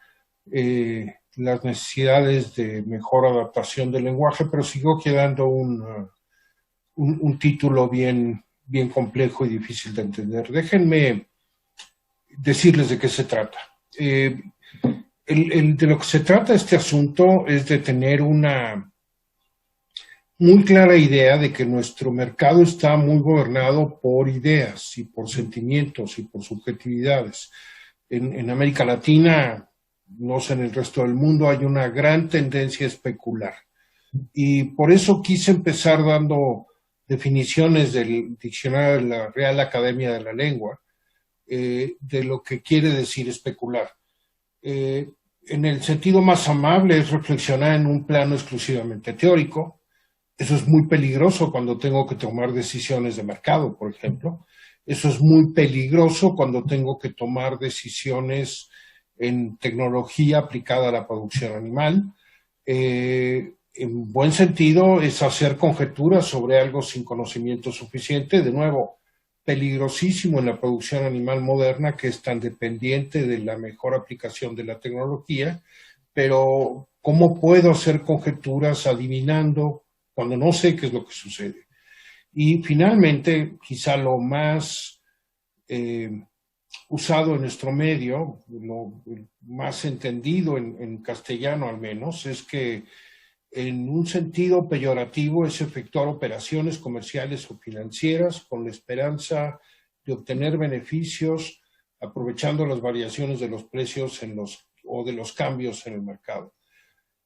las necesidades de mejor adaptación del lenguaje, pero siguió quedando un título bien complejo y difícil de entender. Déjenme decirles de qué se trata. De lo que se trata este asunto es de tener una muy clara idea de que nuestro mercado está muy gobernado por ideas y por sentimientos y por subjetividades. En América Latina, no sé, en el resto del mundo hay una gran tendencia a especular. Y por eso quise empezar dando definiciones del diccionario de la Real Academia de la Lengua de lo que quiere decir especular. En el sentido más amable es reflexionar en un plano exclusivamente teórico. Eso es muy peligroso cuando tengo que tomar decisiones de mercado, por ejemplo. Eso es muy peligroso cuando tengo que tomar decisiones en tecnología aplicada a la producción animal. En buen sentido, es hacer conjeturas sobre algo sin conocimiento suficiente. De nuevo, peligrosísimo en la producción animal moderna, que es tan dependiente de la mejor aplicación de la tecnología. Pero, ¿cómo puedo hacer conjeturas adivinando cuando no sé qué es lo que sucede? Y finalmente, quizá lo más usado en nuestro medio, lo más entendido en castellano al menos, es que en un sentido peyorativo es efectuar operaciones comerciales o financieras con la esperanza de obtener beneficios aprovechando las variaciones de los precios o de los cambios en el mercado.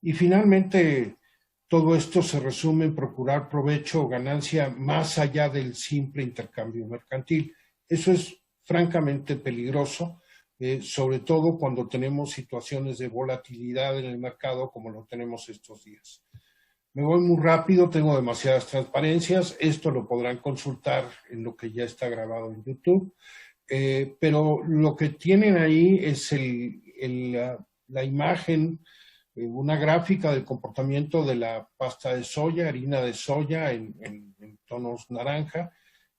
Y finalmente, todo esto se resume en procurar provecho o ganancia más allá del simple intercambio mercantil. Eso es francamente peligroso, sobre todo cuando tenemos situaciones de volatilidad en el mercado como lo tenemos estos días. Me voy muy rápido, tengo demasiadas transparencias. Esto lo podrán consultar en lo que ya está grabado en YouTube. Pero lo que tienen ahí es la imagen, una gráfica del comportamiento de la pasta de soya, harina de soya en tonos naranja,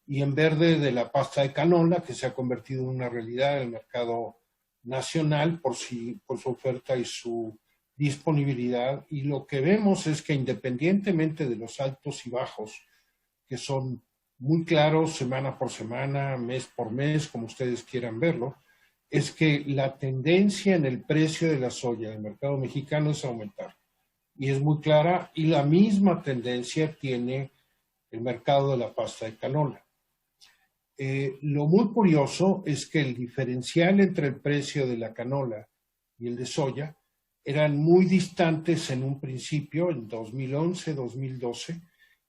y en verde de la pasta de canola, que se ha convertido en una realidad en el mercado nacional por su oferta y su disponibilidad. Y lo que vemos es que independientemente de los altos y bajos, que son muy claros semana por semana, mes por mes, como ustedes quieran verlo, es que la tendencia en el precio de la soya del mercado mexicano es aumentar. Y es muy clara, y la misma tendencia tiene el mercado de la pasta de canola. Lo muy curioso es que el diferencial entre el precio de la canola y el de soya eran muy distantes en un principio, en 2011, 2012,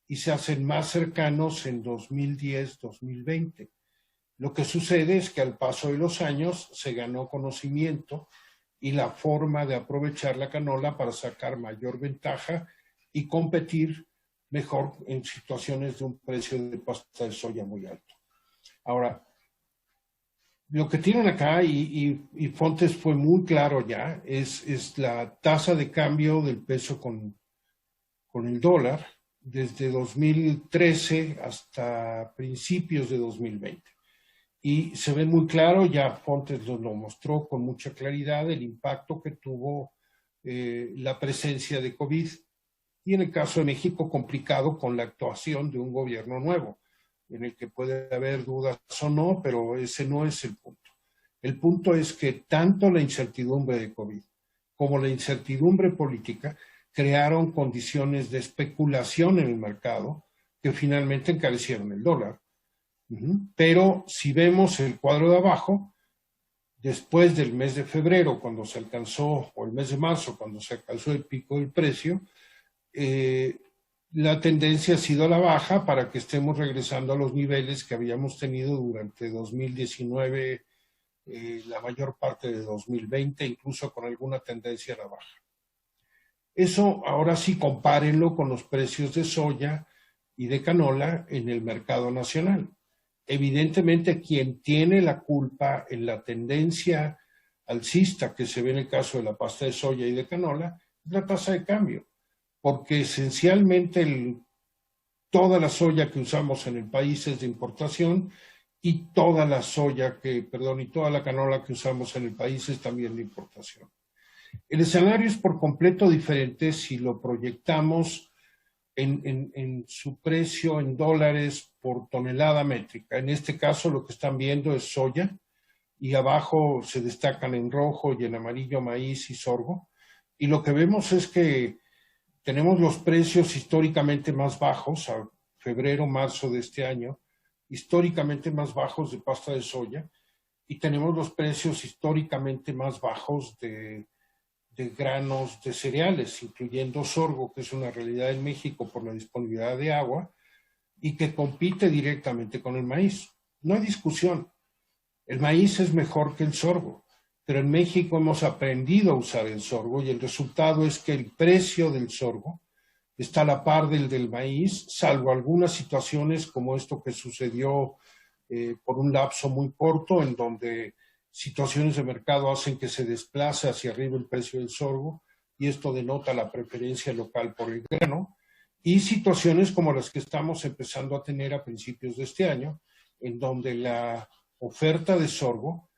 y se hacen más cercanos en 2010, 2020. Lo que sucede es que al paso de los años se ganó conocimiento y la forma de aprovechar la canola para sacar mayor ventaja y competir mejor en situaciones de un precio de pasta de soya muy alto. Ahora, lo que tienen acá, y Fontes fue muy claro ya, es la tasa de cambio del peso con el dólar desde 2013 hasta principios de 2020. Y se ve muy claro, ya Fontes lo mostró con mucha claridad, el impacto que tuvo la presencia de COVID. Y en el caso de México, complicado con la actuación de un gobierno nuevo, en el que puede haber dudas o no, pero ese no es el punto. El punto es que tanto la incertidumbre de COVID como la incertidumbre política crearon condiciones de especulación en el mercado que finalmente encarecieron el dólar. Pero si vemos el cuadro de abajo, después del mes de febrero, cuando se alcanzó, o el mes de marzo, cuando se alcanzó el pico del precio, la tendencia ha sido a la baja para que estemos regresando a los niveles que habíamos tenido durante 2019, la mayor parte de 2020, incluso con alguna tendencia a la baja. Eso ahora sí compárenlo con los precios de soya y de canola en el mercado nacional. Evidentemente, quien tiene la culpa en la tendencia alcista que se ve en el caso de la pasta de soya y de canola es la tasa de cambio, porque esencialmente toda la soya que usamos en el país es de importación y toda la canola que usamos en el país es también de importación. El escenario es por completo diferente si lo proyectamos en su precio en dólares por tonelada métrica. En este caso lo que están viendo es soya y abajo se destacan en rojo y en amarillo maíz y sorgo. Y lo que vemos es que tenemos los precios históricamente más bajos, a febrero, marzo de este año, históricamente más bajos de pasta de soya, y tenemos los precios históricamente más bajos de granos de cereales, incluyendo sorgo, que es una realidad en México por la disponibilidad de agua y que compite directamente con el maíz. No hay discusión. El maíz es mejor que el sorgo, pero en México hemos aprendido a usar el sorgo y el resultado es que el precio del sorgo está a la par del maíz, salvo algunas situaciones como esto que sucedió por un lapso muy corto, en donde situaciones de mercado hacen que se desplace hacia arriba el precio del sorgo, y esto denota la preferencia local por el grano, y situaciones como las que estamos empezando a tener a principios de este año, en donde la oferta de sorgo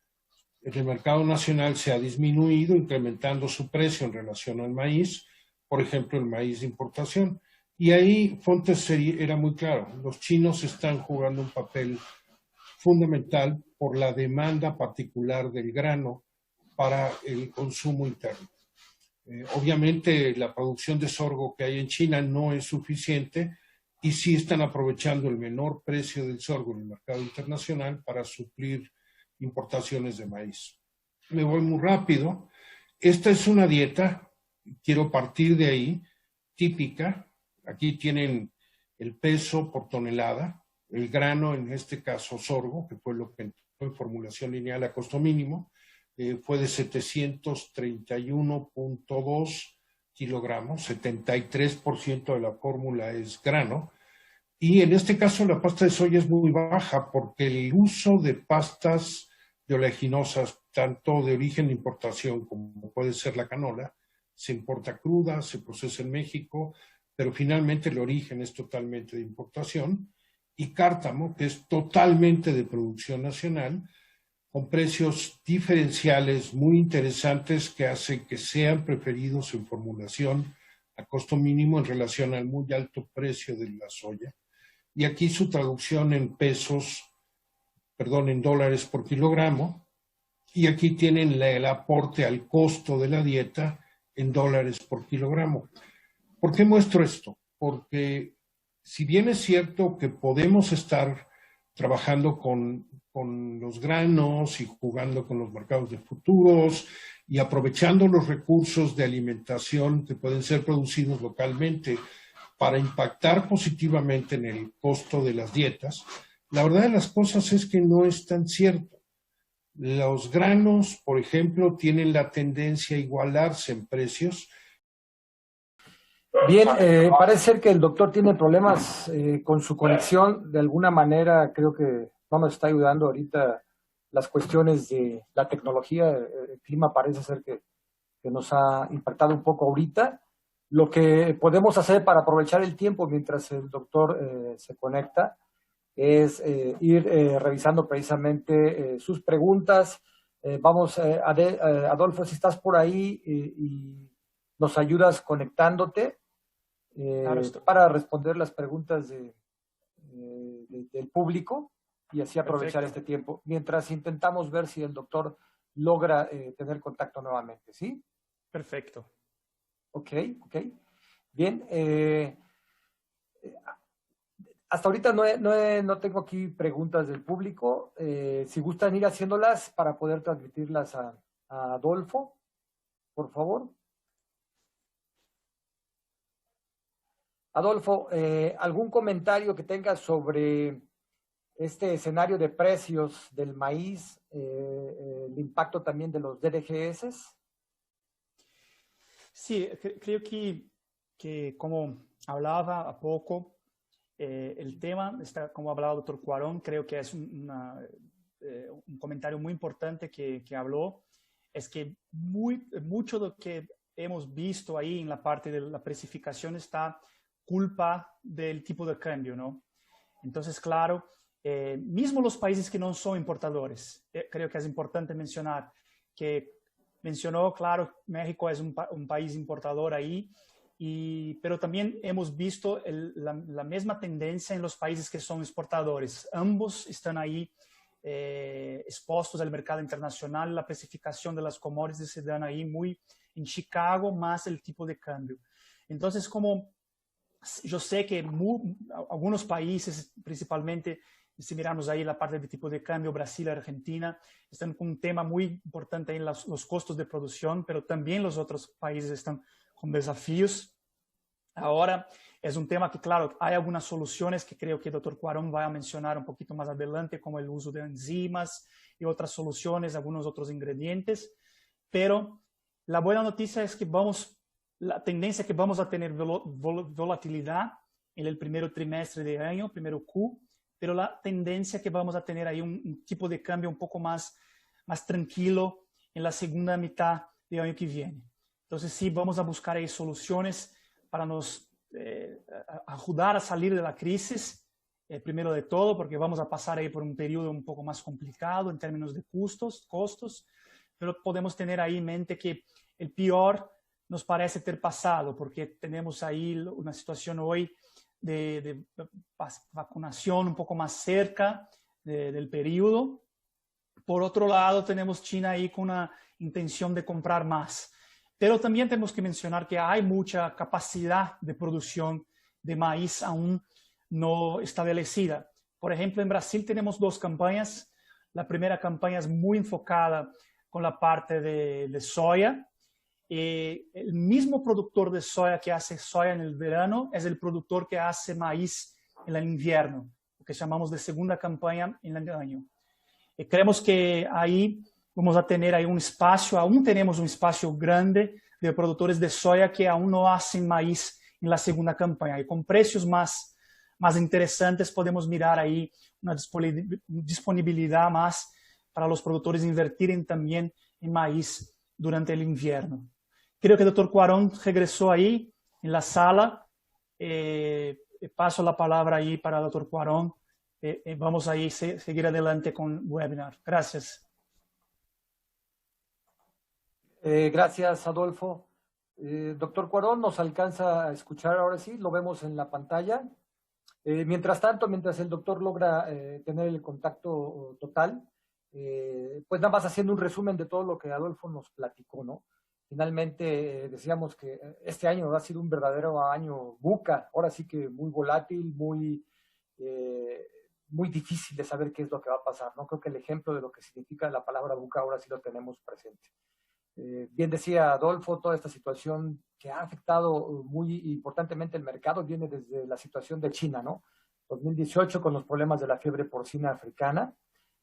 en el mercado nacional se ha disminuido, incrementando su precio en relación al maíz, por ejemplo, el maíz de importación. Y ahí Fontes era muy claro, los chinos están jugando un papel fundamental por la demanda particular del grano para el consumo interno. Obviamente la producción de sorgo que hay en China no es suficiente y sí están aprovechando el menor precio del sorgo en el mercado internacional para suplir importaciones de maíz. Me voy muy rápido. Esta es una dieta, quiero partir de ahí, típica. Aquí tienen el peso por tonelada, el grano, en este caso sorgo, que fue lo que entró en formulación lineal a costo mínimo, fue de 731.2 kilogramos, 73% de la fórmula es grano, y en este caso la pasta de soya es muy baja porque el uso de pastas de oleaginosas, tanto de origen de importación como puede ser la canola, se importa cruda, se procesa en México, pero finalmente el origen es totalmente de importación, y cártamo, que es totalmente de producción nacional, con precios diferenciales muy interesantes que hacen que sean preferidos en formulación a costo mínimo en relación al muy alto precio de la soya. Y aquí su traducción en en dólares por kilogramo. Y aquí tienen el aporte al costo de la dieta en dólares por kilogramo. ¿Por qué muestro esto? Porque si bien es cierto que podemos estar trabajando con los granos y jugando con los mercados de futuros y aprovechando los recursos de alimentación que pueden ser producidos localmente para impactar positivamente en el costo de las dietas, la verdad de las cosas es que no es tan cierto. Los granos, por ejemplo, tienen la tendencia a igualarse en precios. Bien, parece ser que el doctor tiene problemas con su conexión. De alguna manera, creo que no nos está ayudando ahorita las cuestiones de la tecnología. El clima parece ser que nos ha impactado un poco ahorita. Lo que podemos hacer para aprovechar el tiempo mientras el doctor se conecta es ir revisando precisamente sus preguntas. Adolfo, si estás por ahí y nos ayudas conectándote Claro, para responder las preguntas del público y así aprovechar perfecto. este tiempo, mientras intentamos ver si el doctor logra tener contacto nuevamente, ¿sí? Perfecto. Ok, ok. Bien. Hasta ahorita no tengo aquí preguntas del público. Si gustan ir haciéndolas para poder transmitirlas a Adolfo, por favor. Adolfo, ¿algún comentario que tengas sobre este escenario de precios del maíz, el impacto también de los DDGS? Sí, creo que como hablaba a poco, el tema, está, como hablaba el doctor Cuarón, creo que es un comentario muy importante que habló, es que mucho de lo que hemos visto ahí en la parte de la precificación está culpa del tipo de cambio, ¿no? Entonces, claro, mismo los países que no son importadores, creo que es importante mencionar que mencionó, claro, México es un país importador ahí, pero también hemos visto la misma tendencia en los países que son exportadores. Ambos están ahí expuestos al mercado internacional. La precificación de las commodities se dan ahí muy en Chicago, más el tipo de cambio. Entonces, como yo sé que algunos países, principalmente, si miramos ahí la parte de tipo de cambio, Brasil y Argentina, están con un tema muy importante en los costos de producción, pero también los otros países están con desafíos. Ahora, es un tema que, claro, hay algunas soluciones que creo que el doctor Cuarón va a mencionar un poquito más adelante, como el uso de enzimas y otras soluciones, algunos otros ingredientes, pero la buena noticia es que vamos la tendencia que vamos a tener volatilidad en el primer trimestre de año, primero Q, pero la tendencia que vamos a tener ahí un tipo de cambio un poco más tranquilo en la segunda mitad del año que viene. Entonces sí, vamos a buscar ahí soluciones para nos ayudar a salir de la crisis, primero de todo, porque vamos a pasar ahí por un periodo un poco más complicado en términos de costos, pero podemos tener ahí en mente que el peor nos parece ter pasado, porque tenemos ahí una situación hoy de vacunación un poco más cerca del periodo. Por otro lado, tenemos China ahí con una intención de comprar más. Pero también tenemos que mencionar que hay mucha capacidad de producción de maíz aún no establecida. Por ejemplo, en Brasil tenemos dos campañas. La primera campaña es muy enfocada con la parte de soya. El mismo productor de soya que hace soya en el verano es el productor que hace maíz en el invierno, lo que llamamos de segunda campaña en el año. Creemos que ahí vamos a tener ahí un espacio, aún tenemos un espacio grande de productores de soya que aún no hacen maíz en la segunda campaña. Y con precios más interesantes podemos mirar ahí una disponibilidad más para los productores invertirem también en maíz durante el invierno. Creo que el doctor Cuarón regresó ahí en la sala. Paso la palabra ahí para el doctor Cuarón. Vamos ahí seguir adelante con el webinar. Gracias. Gracias, Adolfo. Doctor Cuarón, ¿nos alcanza a escuchar ahora sí? Lo vemos en la pantalla. Mientras tanto, mientras el doctor logra tener el contacto total, pues nada más haciendo un resumen de todo lo que Adolfo nos platicó, ¿no? Finalmente decíamos que este año ha sido un verdadero año VUCA, ahora sí que muy volátil, muy difícil de saber qué es lo que va a pasar, ¿no? Creo que el ejemplo de lo que significa la palabra VUCA ahora sí lo tenemos presente. Bien decía Adolfo, toda esta situación que ha afectado muy importantemente el mercado viene desde la situación de China, ¿no? 2018 con los problemas de la fiebre porcina africana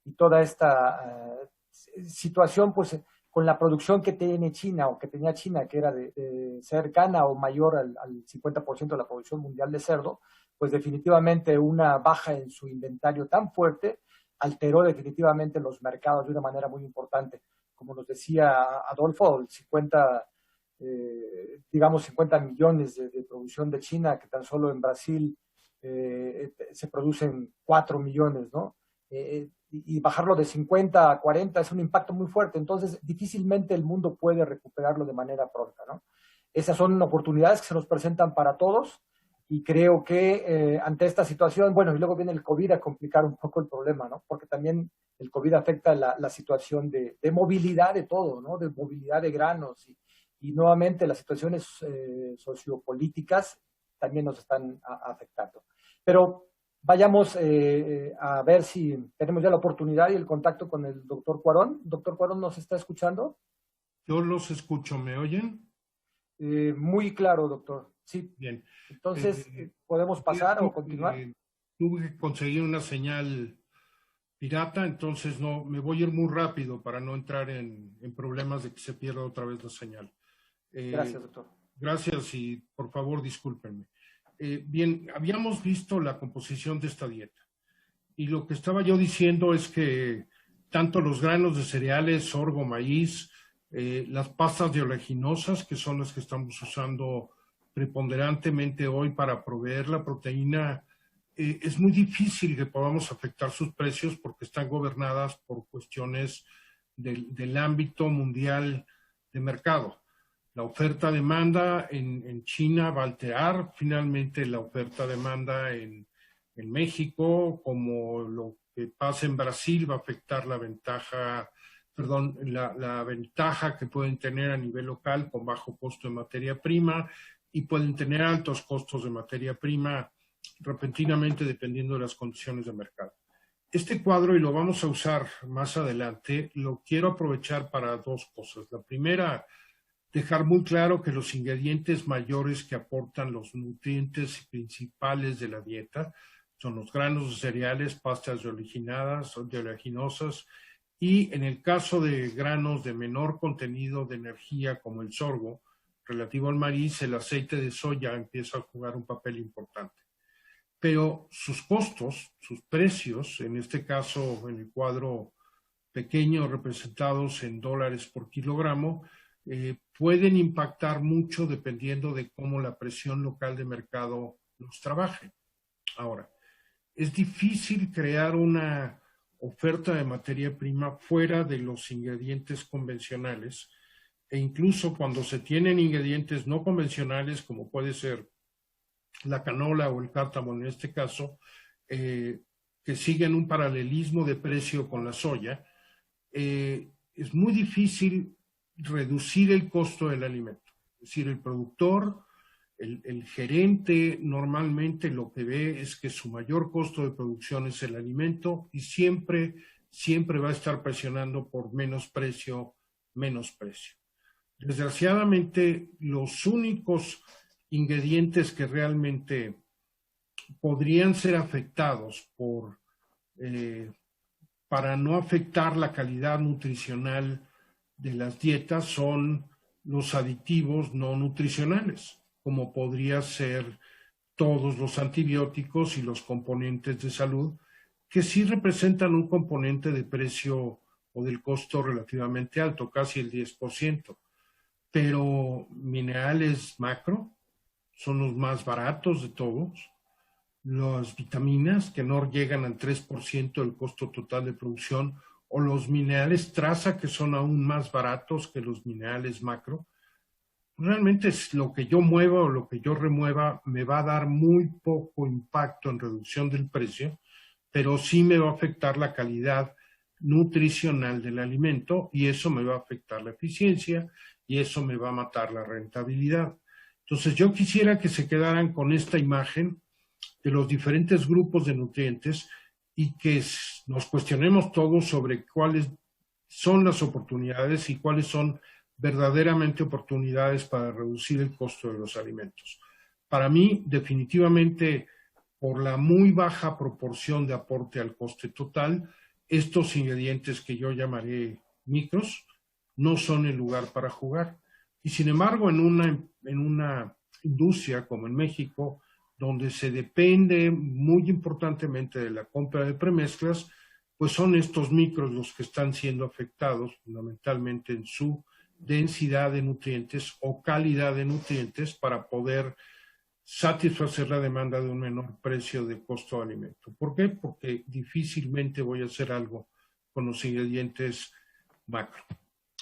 y toda esta situación, pues, con la producción que tiene China o que tenía China, que era de cercana o mayor al 50% de la producción mundial de cerdo, pues definitivamente una baja en su inventario tan fuerte alteró definitivamente los mercados de una manera muy importante. Como nos decía Adolfo, 50 millones de producción de China, que tan solo en Brasil se producen 4 millones, ¿no? Y bajarlo de 50 a 40 es un impacto muy fuerte, entonces difícilmente el mundo puede recuperarlo de manera pronta, ¿no? Esas son oportunidades que se nos presentan para todos y creo que ante esta situación, bueno, y luego viene el COVID a complicar un poco el problema, ¿no? Porque también el COVID afecta la situación de movilidad de todo, ¿no? De movilidad de granos y nuevamente las situaciones sociopolíticas también nos están afectando. Pero vayamos a ver si tenemos ya la oportunidad y el contacto con el doctor Cuarón. ¿Doctor Cuarón nos está escuchando? Yo los escucho, ¿me oyen? Muy claro, doctor. Sí. Bien. Entonces, ¿podemos pasar o continuar? Tuve que conseguir una señal pirata, entonces no, me voy a ir muy rápido para no entrar en problemas de que se pierda otra vez la señal. Gracias, doctor. Gracias y por favor discúlpenme. Bien, habíamos visto la composición de esta dieta y lo que estaba yo diciendo es que tanto los granos de cereales, sorgo, maíz, las pastas de oleaginosas, que son las que estamos usando preponderantemente hoy para proveer la proteína, es muy difícil que podamos afectar sus precios porque están gobernadas por cuestiones del ámbito mundial de mercado. La oferta-demanda en China va a alterar finalmente la oferta-demanda en México, como lo que pasa en Brasil va a afectar la ventaja que pueden tener a nivel local con bajo costo de materia prima y pueden tener altos costos de materia prima repentinamente dependiendo de las condiciones de mercado. Este cuadro, y lo vamos a usar más adelante, lo quiero aprovechar para dos cosas. La primera, dejar muy claro que los ingredientes mayores que aportan los nutrientes principales de la dieta son los granos de cereales, pastas de oleaginosas y en el caso de granos de menor contenido de energía como el sorgo, relativo al maíz, el aceite de soya empieza a jugar un papel importante. Pero sus costos, sus precios, en este caso en el cuadro pequeño representados en dólares por kilogramo, pueden impactar mucho dependiendo de cómo la presión local de mercado los trabaje. Ahora, es difícil crear una oferta de materia prima fuera de los ingredientes convencionales, e incluso cuando se tienen ingredientes no convencionales, como puede ser la canola o el cártamo en este caso, que siguen un paralelismo de precio con la soya, es muy difícil reducir el costo del alimento. Es decir, el productor, el gerente normalmente lo que ve es que su mayor costo de producción es el alimento y siempre va a estar presionando por menos precio. Desgraciadamente, los únicos ingredientes que realmente podrían ser afectados para no afectar la calidad nutricional de las dietas son los aditivos no nutricionales, como podría ser todos los antibióticos y los componentes de salud, que sí representan un componente de precio o del costo relativamente alto, casi el 10%. Pero minerales macro son los más baratos de todos. Las vitaminas, que no llegan al 3% del costo total de producción, o los minerales traza, que son aún más baratos que los minerales macro. Realmente es lo que yo mueva o lo que yo remueva me va a dar muy poco impacto en reducción del precio, pero sí me va a afectar la calidad nutricional del alimento y eso me va a afectar la eficiencia y eso me va a matar la rentabilidad. Entonces yo quisiera que se quedaran con esta imagen de los diferentes grupos de nutrientes y que nos cuestionemos todos sobre cuáles son las oportunidades y cuáles son verdaderamente oportunidades para reducir el costo de los alimentos. Para mí, definitivamente, por la muy baja proporción de aporte al coste total, estos ingredientes que yo llamaré micros no son el lugar para jugar. Y sin embargo, en una industria como en México, donde se depende muy importantemente de la compra de premezclas, pues son estos micros los que están siendo afectados fundamentalmente en su densidad de nutrientes o calidad de nutrientes para poder satisfacer la demanda de un menor precio de costo de alimento. ¿Por qué? Porque difícilmente voy a hacer algo con los ingredientes macro.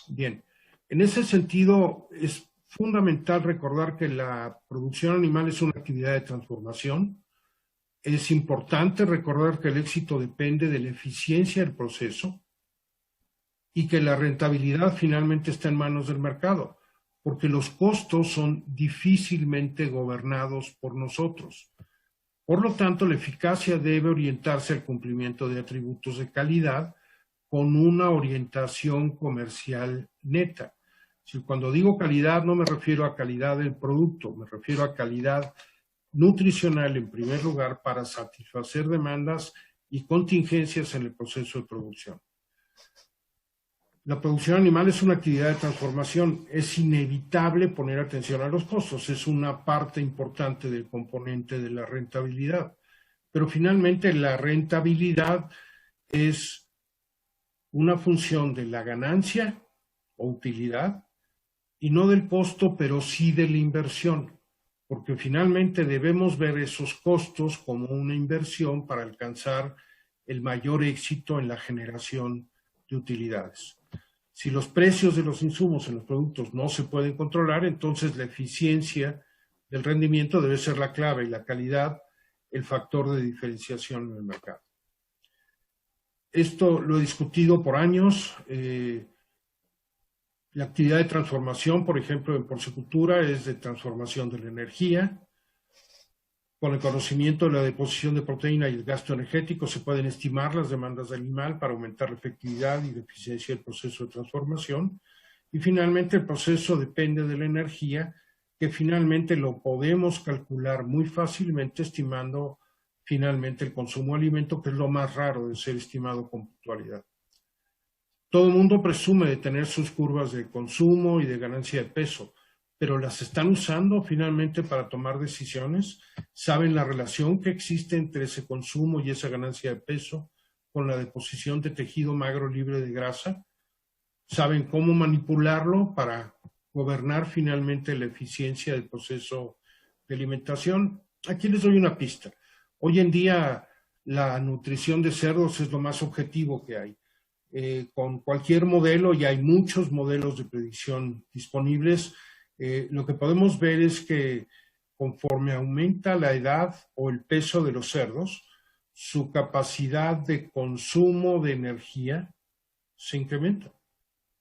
Bien, en ese sentido es fundamental recordar que la producción animal es una actividad de transformación. Es importante recordar que el éxito depende de la eficiencia del proceso y que la rentabilidad finalmente está en manos del mercado, porque los costos son difícilmente gobernados por nosotros. Por lo tanto, la eficacia debe orientarse al cumplimiento de atributos de calidad con una orientación comercial neta. Si cuando digo calidad no me refiero a calidad del producto, me refiero a calidad nutricional en primer lugar para satisfacer demandas y contingencias en el proceso de producción. La producción animal es una actividad de transformación. Es inevitable poner atención a los costos. Es una parte importante del componente de la rentabilidad. Pero finalmente la rentabilidad es una función de la ganancia o utilidad y no del costo, pero sí de la inversión. Porque finalmente debemos ver esos costos como una inversión para alcanzar el mayor éxito en la generación de utilidades. Si los precios de los insumos en los productos no se pueden controlar, entonces la eficiencia del rendimiento debe ser la clave y la calidad el factor de diferenciación en el mercado. Esto lo he discutido por años. La actividad de transformación, por ejemplo, en porcicultura es de transformación de la energía. Con el conocimiento de la deposición de proteína y el gasto energético se pueden estimar las demandas del animal para aumentar la efectividad y la eficiencia del proceso de transformación. Y finalmente el proceso depende de la energía, que finalmente lo podemos calcular muy fácilmente estimando finalmente el consumo de alimento, que es lo más raro de ser estimado con puntualidad. Todo el mundo presume de tener sus curvas de consumo y de ganancia de peso, pero las están usando finalmente para tomar decisiones. Saben la relación que existe entre ese consumo y esa ganancia de peso con la deposición de tejido magro libre de grasa. Saben cómo manipularlo para gobernar finalmente la eficiencia del proceso de alimentación. Aquí les doy una pista. Hoy en día la nutrición de cerdos es lo más objetivo que hay. Con cualquier modelo, y hay muchos modelos de predicción disponibles, lo que podemos ver es que conforme aumenta la edad o el peso de los cerdos, su capacidad de consumo de energía se incrementa.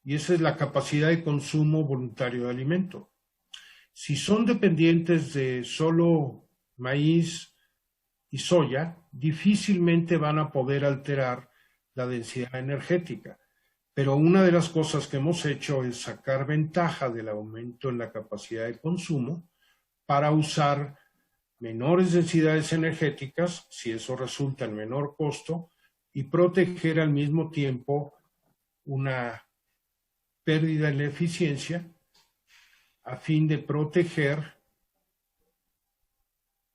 Y esa es la capacidad de consumo voluntario de alimento. Si son dependientes de solo maíz y soya, difícilmente van a poder alterar la densidad energética. Pero una de las cosas que hemos hecho es sacar ventaja del aumento en la capacidad de consumo para usar menores densidades energéticas, si eso resulta en menor costo, y proteger al mismo tiempo una pérdida en la eficiencia a fin de proteger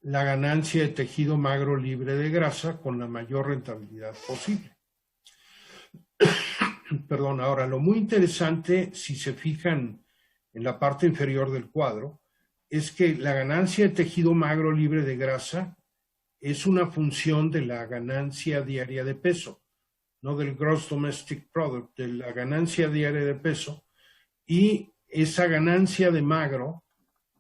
la ganancia de tejido magro libre de grasa con la mayor rentabilidad posible. Perdón, ahora, lo muy interesante, si se fijan en la parte inferior del cuadro, es que la ganancia de tejido magro libre de grasa es una función de la ganancia diaria de peso, no del Gross Domestic Product, de la ganancia diaria de peso, y esa ganancia de magro,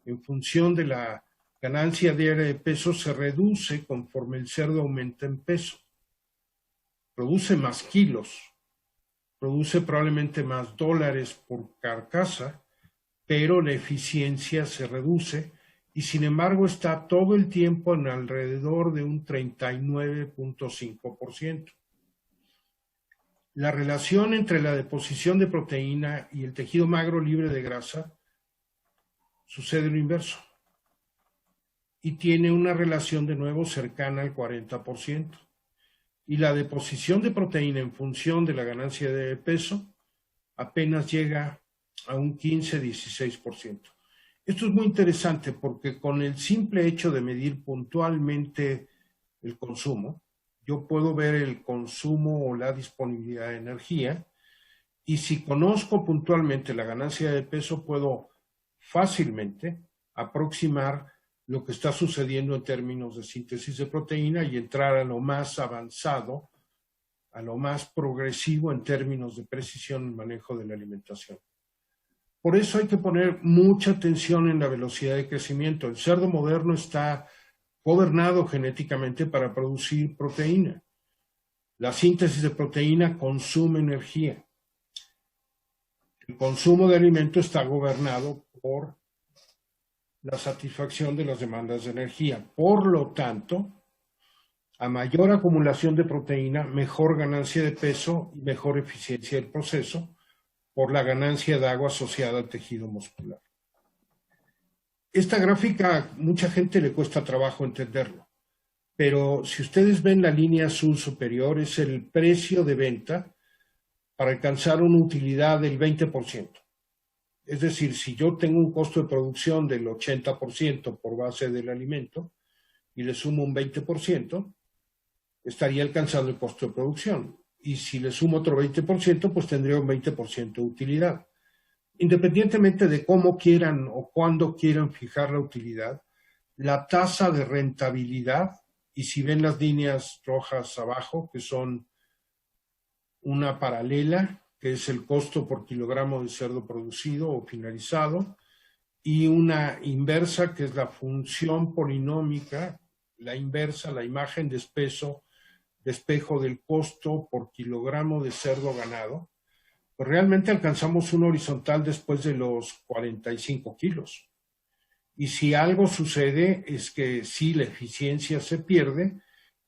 en función de la ganancia diaria de peso, se reduce conforme el cerdo aumenta en peso. Produce más kilos, produce probablemente más dólares por carcasa, pero la eficiencia se reduce y sin embargo está todo el tiempo en alrededor de un 39.5%. La relación entre la deposición de proteína y el tejido magro libre de grasa sucede lo inverso y tiene una relación de nuevo cercana al 40%. Y la deposición de proteína en función de la ganancia de peso apenas llega a un 15-16%. Esto es muy interesante porque con el simple hecho de medir puntualmente el consumo, yo puedo ver el consumo o la disponibilidad de energía, y si conozco puntualmente la ganancia de peso, puedo fácilmente aproximar lo que está sucediendo en términos de síntesis de proteína y entrar a lo más avanzado, a lo más progresivo en términos de precisión en el manejo de la alimentación. Por eso hay que poner mucha atención en la velocidad de crecimiento. El cerdo moderno está gobernado genéticamente para producir proteína. La síntesis de proteína consume energía. El consumo de alimento está gobernado por la satisfacción de las demandas de energía. Por lo tanto, a mayor acumulación de proteína, mejor ganancia de peso y mejor eficiencia del proceso por la ganancia de agua asociada al tejido muscular. Esta gráfica, mucha gente le cuesta trabajo entenderlo, pero si ustedes ven la línea azul superior, es el precio de venta para alcanzar una utilidad del 20%. Es decir, si yo tengo un costo de producción del 80% por base del alimento y le sumo un 20%, estaría alcanzando el costo de producción. Y si le sumo otro 20%, pues tendría un 20% de utilidad. Independientemente de cómo quieran o cuándo quieran fijar la utilidad, la tasa de rentabilidad, y si ven las líneas rojas abajo, que son una paralela, que es el costo por kilogramo de cerdo producido o finalizado, y una inversa, que es la función polinómica, la inversa, la imagen de espejo del costo por kilogramo de cerdo ganado, pues realmente alcanzamos un horizontal después de los 45 kilos. Y si algo sucede es que sí, la eficiencia se pierde,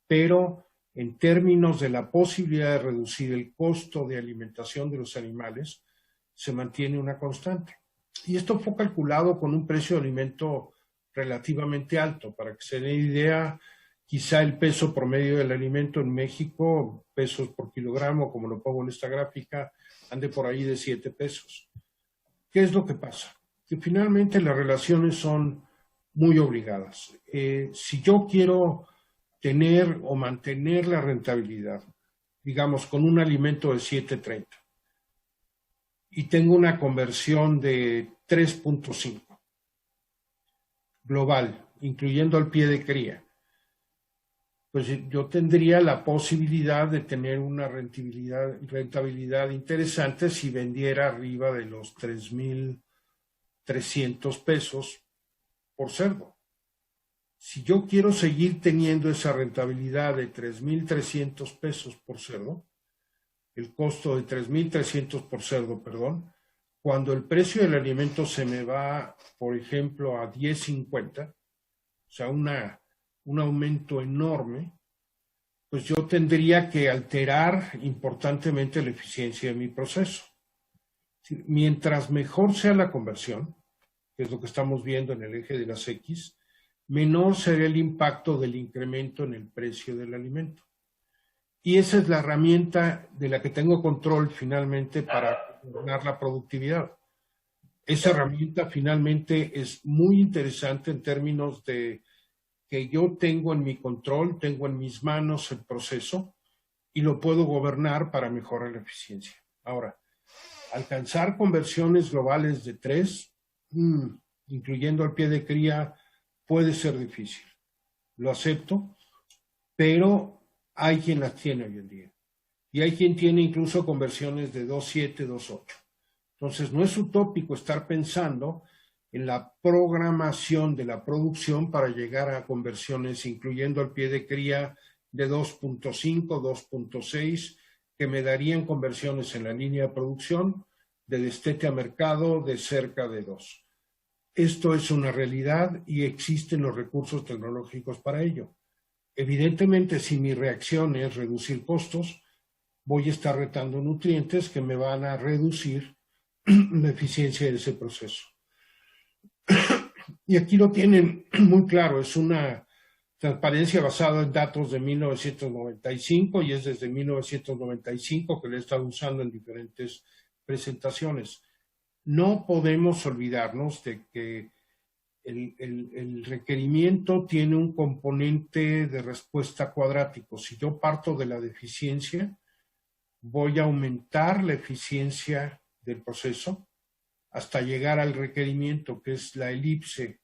pero en términos de la posibilidad de reducir el costo de alimentación de los animales, se mantiene una constante. Y esto fue calculado con un precio de alimento relativamente alto. Para que se den idea, quizá el peso promedio del alimento en México, pesos por kilogramo, como lo pongo en esta gráfica, ande por ahí de 7 pesos. ¿Qué es lo que pasa? que finalmente las relaciones son muy obligadas. Si yo quiero tener o mantener la rentabilidad, digamos, con un alimento de 7.30 y tengo una conversión de 3.5 global, incluyendo el pie de cría, pues yo tendría la posibilidad de tener una rentabilidad interesante si vendiera arriba de los 3,300 pesos por cerdo. Si yo quiero seguir teniendo esa rentabilidad de 3,300 pesos por cerdo, el costo de 3,300 por cerdo, perdón, cuando el precio del alimento se me va, por ejemplo, a 10.50, o sea, un aumento enorme, pues yo tendría que alterar importantemente la eficiencia de mi proceso. Mientras mejor sea la conversión, que es lo que estamos viendo en el eje de las X, menor será el impacto del incremento en el precio del alimento. Y esa es la herramienta de la que tengo control finalmente para ganar la productividad. Esa herramienta finalmente es muy interesante en términos de que yo tengo en mi control, tengo en mis manos el proceso y lo puedo gobernar para mejorar la eficiencia. Ahora, alcanzar conversiones globales de 3, incluyendo el pie de cría, puede ser difícil. Lo acepto, pero hay quien las tiene hoy en día. Y hay quien tiene incluso conversiones de 2.7, 2.8. Entonces, no es utópico estar pensando en la programación de la producción para llegar a conversiones, incluyendo el pie de cría de 2.5, 2.6, que me darían conversiones en la línea de producción de destete a mercado de cerca de 2. Esto es una realidad y existen los recursos tecnológicos para ello. Evidentemente, si mi reacción es reducir costos, voy a estar retando nutrientes que me van a reducir la eficiencia de ese proceso. Y aquí lo tienen muy claro, es una transparencia basada en datos de 1995 y es desde 1995 que lo he estado usando en diferentes presentaciones. No podemos olvidarnos de que el requerimiento tiene un componente de respuesta cuadrático. Si yo parto de la deficiencia, voy a aumentar la eficiencia del proceso hasta llegar al requerimiento, que es la elipse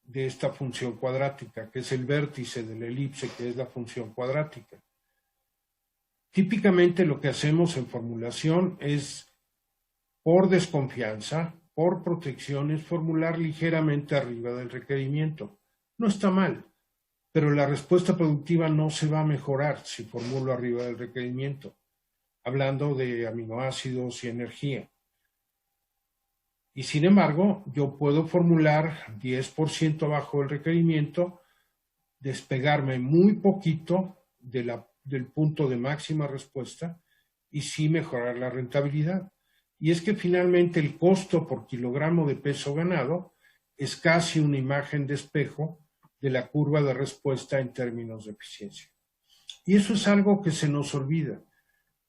de esta función cuadrática, que es el vértice de la elipse, que es la función cuadrática. Típicamente lo que hacemos en formulación es, por desconfianza, por protección, es formular ligeramente arriba del requerimiento. No está mal, pero la respuesta productiva no se va a mejorar si formulo arriba del requerimiento, hablando de aminoácidos y energía. Y sin embargo, yo puedo formular 10% abajo del requerimiento, despegarme muy poquito del punto de máxima respuesta y sí mejorar la rentabilidad. Y es que finalmente el costo por kilogramo de peso ganado es casi una imagen de espejo de la curva de respuesta en términos de eficiencia. Y eso es algo que se nos olvida.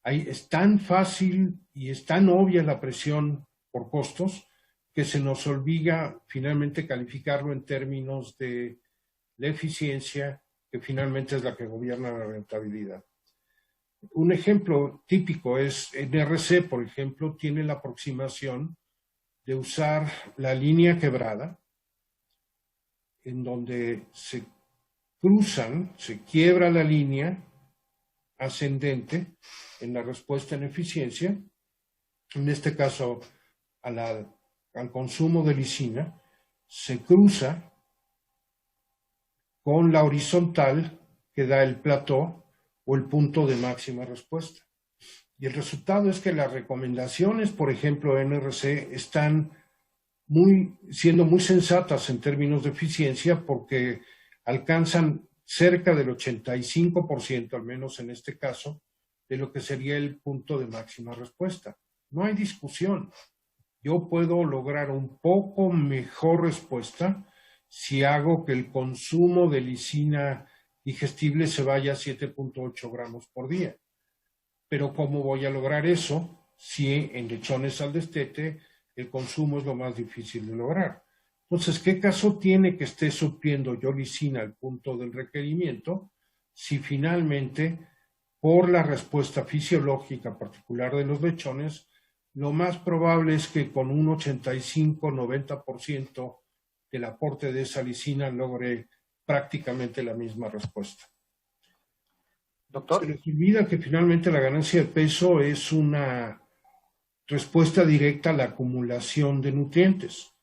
Es tan fácil y es tan obvia la presión por costos que se nos olvida finalmente calificarlo en términos de la eficiencia, que finalmente es la que gobierna la rentabilidad. Un ejemplo típico es NRC, por ejemplo, tiene la aproximación de usar la línea quebrada, en donde se cruzan, se quiebra la línea ascendente en la respuesta en eficiencia, en este caso al consumo de lisina, se cruza con la horizontal que da el plató o el punto de máxima respuesta. Y el resultado es que las recomendaciones, por ejemplo, NRC, están siendo muy sensatas en términos de eficiencia porque alcanzan cerca del 85%, al menos en este caso, de lo que sería el punto de máxima respuesta. No hay discusión. Yo puedo lograr un poco mejor respuesta si hago que el consumo de lisina digestible se vaya a 7.8 gramos por día. Pero ¿cómo voy a lograr eso si en lechones al destete el consumo es lo más difícil de lograr. Entonces, ¿qué caso tiene que esté supliendo yolicina al punto del requerimiento si finalmente, por la respuesta fisiológica particular de los lechones, lo más probable es que con un 85-90% del aporte de esa lisina logre prácticamente la misma respuesta? Doctor. Se les olvida que finalmente la ganancia de peso es una respuesta directa a la acumulación de nutrientes.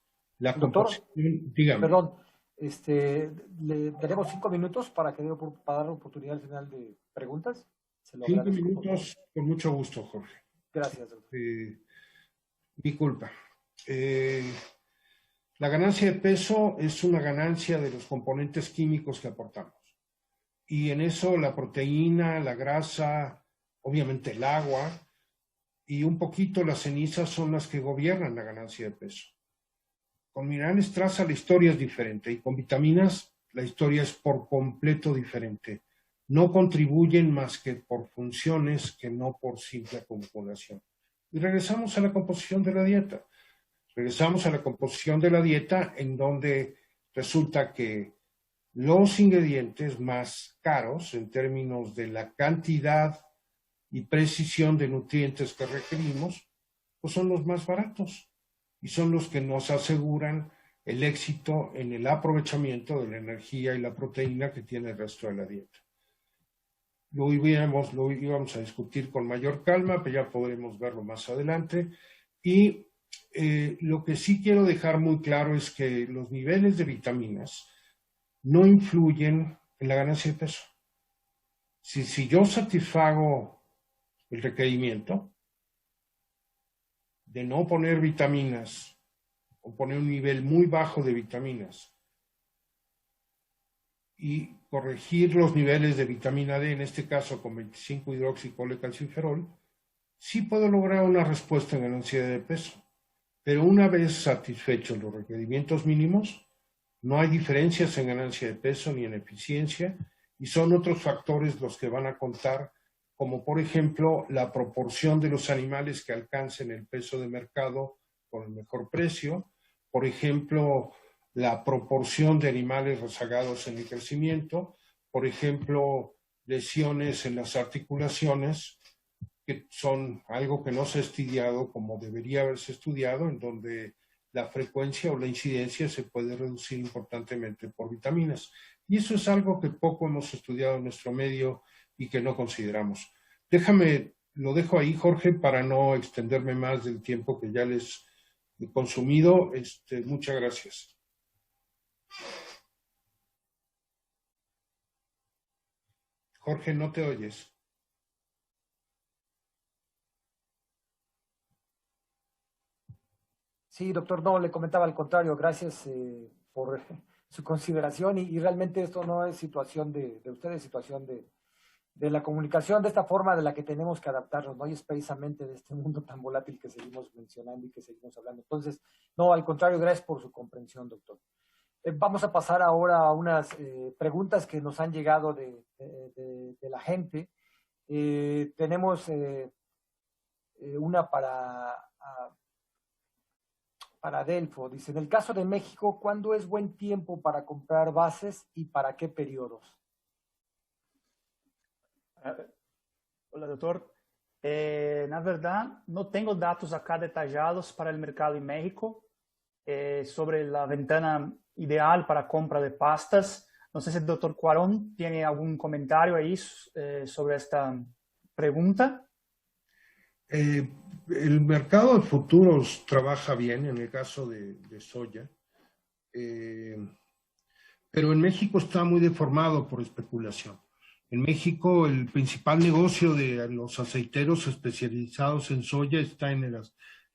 La Doctor, composición, dígame. perdón, le daremos 5 minutos para dar oportunidad al final de preguntas. Se lo 5 agradezco, minutos, con mucho gusto, Jorge. Gracias, doctor. Mi culpa. La ganancia de peso es una ganancia de los componentes químicos que aportamos. Y en eso la proteína, la grasa, obviamente el agua y un poquito las cenizas son las que gobiernan la ganancia de peso. Con minerales traza la historia es diferente y con vitaminas la historia es por completo diferente. No contribuyen más que por funciones que no por simple acumulación. Y regresamos a la composición de la dieta. Regresamos a la composición de la dieta en donde resulta que los ingredientes más caros en términos de la cantidad y precisión de nutrientes que requerimos, pues son los más baratos y son los que nos aseguran el éxito en el aprovechamiento de la energía y la proteína que tiene el resto de la dieta. Lo íbamos a discutir con mayor calma, pero ya podremos verlo más adelante. Y lo que sí quiero dejar muy claro es que los niveles de vitaminas no influyen en la ganancia de peso. Si yo satisfago el requerimiento de no poner vitaminas o poner un nivel muy bajo de vitaminas y corregir los niveles de vitamina D, en este caso con 25-hidroxicolecalciferol, sí puedo lograr una respuesta en ganancia de peso. Pero una vez satisfechos los requerimientos mínimos, no hay diferencias en ganancia de peso ni en eficiencia y son otros factores los que van a contar, como por ejemplo la proporción de los animales que alcancen el peso de mercado con el mejor precio, por ejemplo la proporción de animales rezagados en el crecimiento, por ejemplo lesiones en las articulaciones, que son algo que no se ha estudiado como debería haberse estudiado, en donde la frecuencia o la incidencia se puede reducir importantemente por vitaminas. Y eso es algo que poco hemos estudiado en nuestro medio y que no consideramos. Lo dejo ahí, Jorge, para no extenderme más del tiempo que ya les he consumido. Muchas gracias. Jorge, no te oyes. Sí, doctor, no, le comentaba al contrario, gracias por su consideración y realmente esto no es situación de ustedes, es situación de la comunicación, de esta forma de la que tenemos que adaptarnos, ¿no? Y es precisamente de este mundo tan volátil que seguimos mencionando y que seguimos hablando. Entonces, no, al contrario, gracias por su comprensión, doctor. Vamos a pasar ahora a unas preguntas que nos han llegado de la gente. Tenemos una para Delfo. Dice, en el caso de México, ¿cuándo es buen tiempo para comprar bases y para qué periodos? Hola, doctor. Na verdad, no tengo datos acá detallados para el mercado en México sobre la ventana ideal para compra de pastas. No sé si el doctor Cuarón tiene algún comentario ahí sobre esta pregunta. El mercado de futuros trabaja bien en el caso de soya, pero en México está muy deformado por especulación. En México el principal negocio de los aceiteros especializados en soya está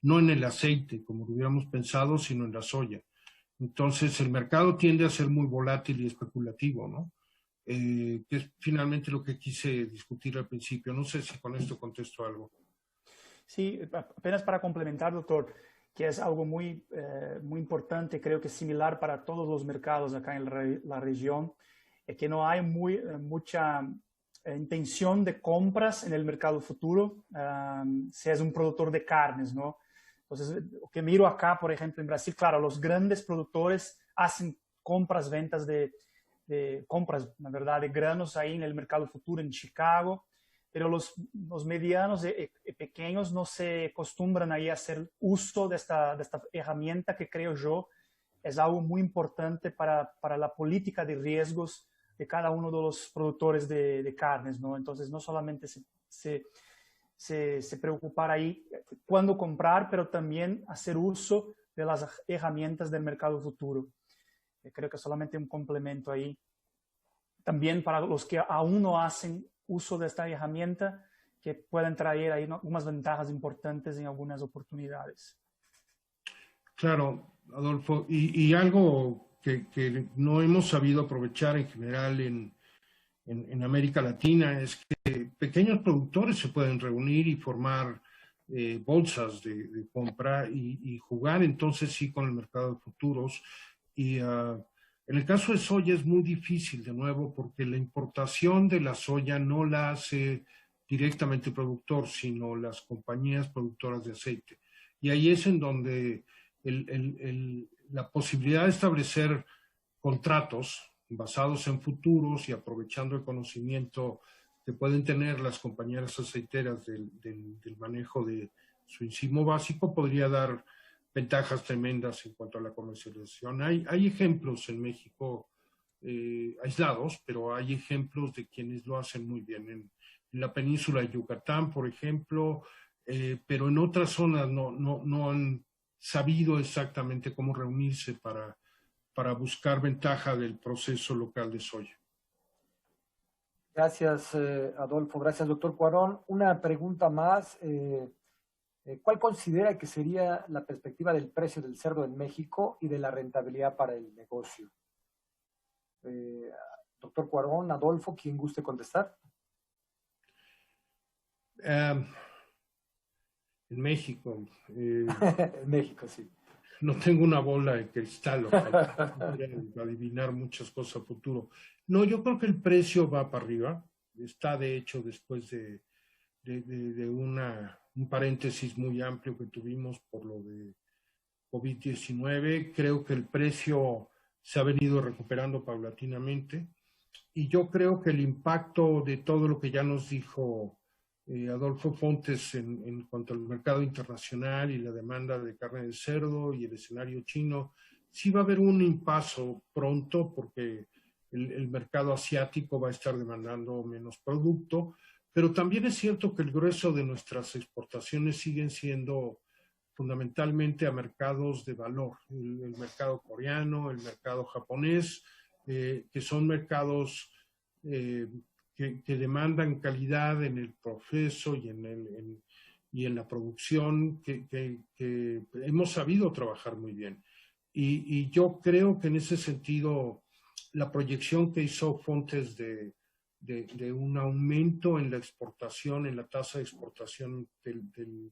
no en el aceite, como lo hubiéramos pensado, sino en la soya. Entonces el mercado tiende a ser muy volátil y especulativo, ¿no? Que es finalmente lo que quise discutir al principio. No sé si con esto contesto algo. Sí, apenas para complementar, doctor, que es algo muy importante, creo que es similar para todos los mercados acá en la región, es que no hay mucha intención de compras en el mercado futuro, si es un productor de carnes, ¿no? Entonces, lo que miro acá, por ejemplo, en Brasil, claro, los grandes productores hacen compras, ventas de compras, la verdad, de granos ahí en el mercado futuro en Chicago, pero los medianos y pequeños no se acostumbran ahí a hacer uso de esta herramienta que creo yo es algo muy importante para la política de riesgos de cada uno de los productores de carnes, ¿no? Entonces, no solamente se preocupar ahí cuándo comprar, pero también hacer uso de las herramientas del mercado futuro. Creo que solamente un complemento ahí. También para los que aún no hacen uso de esta herramienta, que pueden traer ahí algunas ventajas importantes en algunas oportunidades. Claro, Adolfo, y algo que no hemos sabido aprovechar en general en América Latina es que pequeños productores se pueden reunir y formar bolsas de compra y jugar entonces sí con el mercado de futuros. Y en el caso de soya es muy difícil, de nuevo, porque la importación de la soya no la hace directamente el productor, sino las compañías productoras de aceite. Y ahí es en donde la posibilidad de establecer contratos basados en futuros y aprovechando el conocimiento que pueden tener las compañías aceiteras del manejo de su insumo básico podría dar ventajas tremendas en cuanto a la comercialización. Hay ejemplos en México aislados, pero hay ejemplos de quienes lo hacen muy bien. En la península de Yucatán, por ejemplo, pero en otras zonas no han sabido exactamente cómo reunirse para buscar ventaja del proceso local de soya. Gracias, Adolfo. Gracias, doctor Cuarón. Una pregunta más. ¿Cuál considera que sería la perspectiva del precio del cerdo en México y de la rentabilidad para el negocio? Doctor Cuarón, Adolfo, ¿quién guste contestar? En México. En México, sí. No tengo una bola de cristal para adivinar muchas cosas a futuro. No, yo creo que el precio va para arriba. Está, de hecho, después de un paréntesis muy amplio que tuvimos por lo de COVID-19. Creo que el precio se ha venido recuperando paulatinamente. Y yo creo que el impacto de todo lo que ya nos dijo Adolfo Fontes en cuanto al mercado internacional y la demanda de carne de cerdo y el escenario chino, sí va a haber un impaso pronto porque el mercado asiático va a estar demandando menos producto, pero también es cierto que el grueso de nuestras exportaciones siguen siendo fundamentalmente a mercados de valor, el mercado coreano, el mercado japonés, que son mercados que demandan calidad en el proceso y en la producción, que hemos sabido trabajar muy bien. Y yo creo que en ese sentido, la proyección que hizo Fontes de un aumento en la exportación, en la tasa de exportación del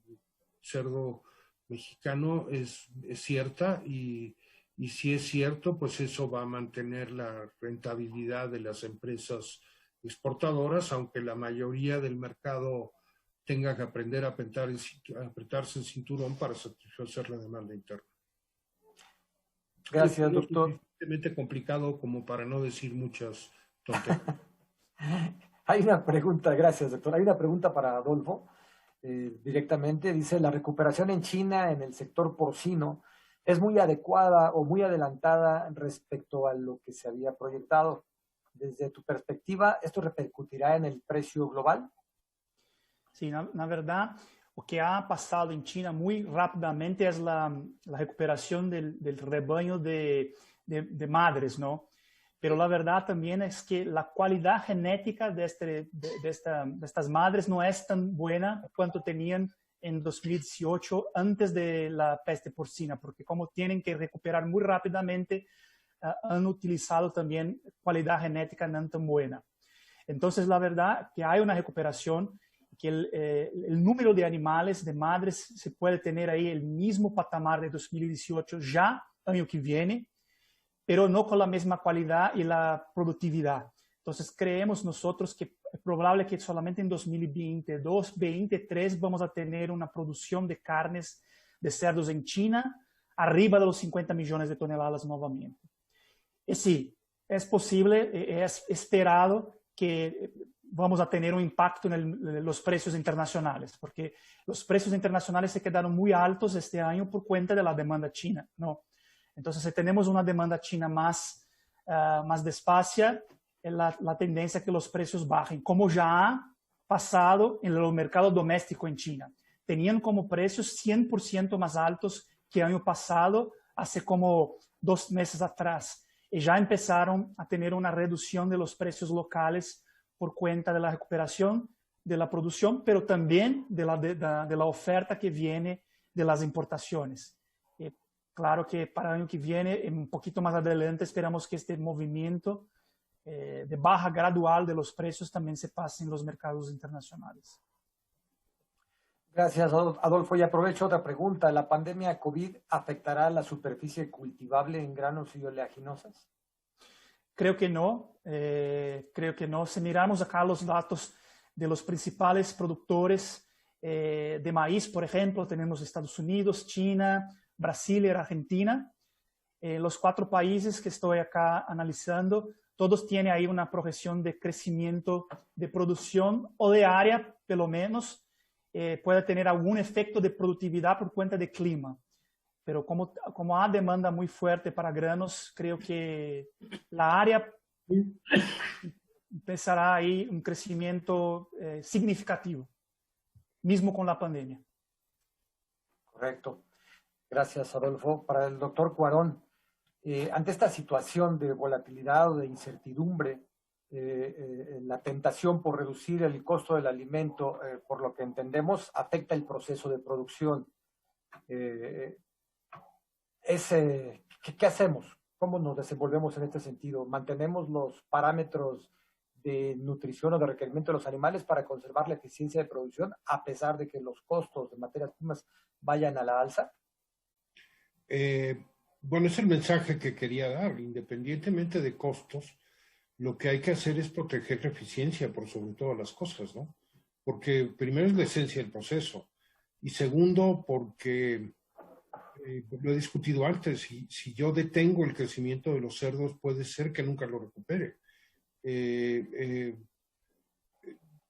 cerdo mexicano es cierta y si es cierto, pues eso va a mantener la rentabilidad de las empresas exportadoras, aunque la mayoría del mercado tenga que aprender a apretarse el cinturón para satisfacer la demanda interna. Gracias, doctor. Es suficientemente complicado como para no decir muchas tonterías. Hay una pregunta, gracias, doctor. Hay una pregunta para Adolfo, directamente. Dice, ¿la recuperación en China en el sector porcino es muy adecuada o muy adelantada respecto a lo que se había proyectado? Desde tu perspectiva, ¿esto repercutirá en el precio global? Sí, na verdad, lo que ha pasado en China muy rápidamente es la recuperación del rebaño de madres, ¿no? Pero la verdad también es que la calidad genética de estas madres no es tan buena cuanto tenían en 2018 antes de la peste porcina, porque como tienen que recuperar muy rápidamente, han utilizado también calidad genética no tan buena. Entonces, la verdad que hay una recuperación, que el número de animales, de madres, se puede tener ahí el mismo patamar de 2018 ya año que viene, pero no con la misma calidad y la productividad. Entonces, creemos nosotros que es probable que solamente en 2022, 2023 vamos a tener una producción de carnes de cerdos en China, arriba de los 50 millones de toneladas nuevamente. Y sí, es posible, es esperado que vamos a tener un impacto en los precios internacionales, porque los precios internacionales se quedaron muy altos este año por cuenta de la demanda china, ¿no? Entonces, si tenemos una demanda china más despacia, la tendencia es que los precios bajen, como ya ha pasado en el mercado doméstico en China. Tenían como precios 100% más altos que el año pasado, hace como 2 meses atrás. Y ya empezaron a tener una reducción de los precios locales por cuenta de la recuperación de la producción, pero también de la oferta que viene de las importaciones. Claro que para el año que viene, un poquito más adelante, esperamos que este movimiento de baja gradual de los precios también se pase en los mercados internacionales. Gracias, Adolfo. Y aprovecho otra pregunta. ¿La pandemia COVID afectará la superficie cultivable en granos y oleaginosas? Creo que no. Creo que no. Si miramos acá los datos de los principales productores de maíz, por ejemplo, tenemos Estados Unidos, China, Brasil y Argentina. Los 4 países que estoy acá analizando, todos tienen ahí una proyección de crecimiento de producción o de área, pelo menos, puede tener algún efecto de productividad por cuenta de clima. Pero como hay demanda muy fuerte para granos, creo que la área empezará ahí un crecimiento significativo, mismo con la pandemia. Correcto. Gracias, Adolfo. Para el doctor Cuarón, ante esta situación de volatilidad o de incertidumbre, la tentación por reducir el costo del alimento, por lo que entendemos, afecta el proceso de producción. ¿Qué hacemos? ¿Cómo nos desenvolvemos en este sentido? ¿Mantenemos los parámetros de nutrición o de requerimiento de los animales para conservar la eficiencia de producción a pesar de que los costos de materias primas vayan a la alza? Bueno, es el mensaje que quería dar. Independientemente de costos, lo que hay que hacer es proteger la eficiencia por sobre todas las cosas, ¿no? Porque primero es la esencia del proceso y segundo porque, lo he discutido antes, si yo detengo el crecimiento de los cerdos puede ser que nunca lo recupere.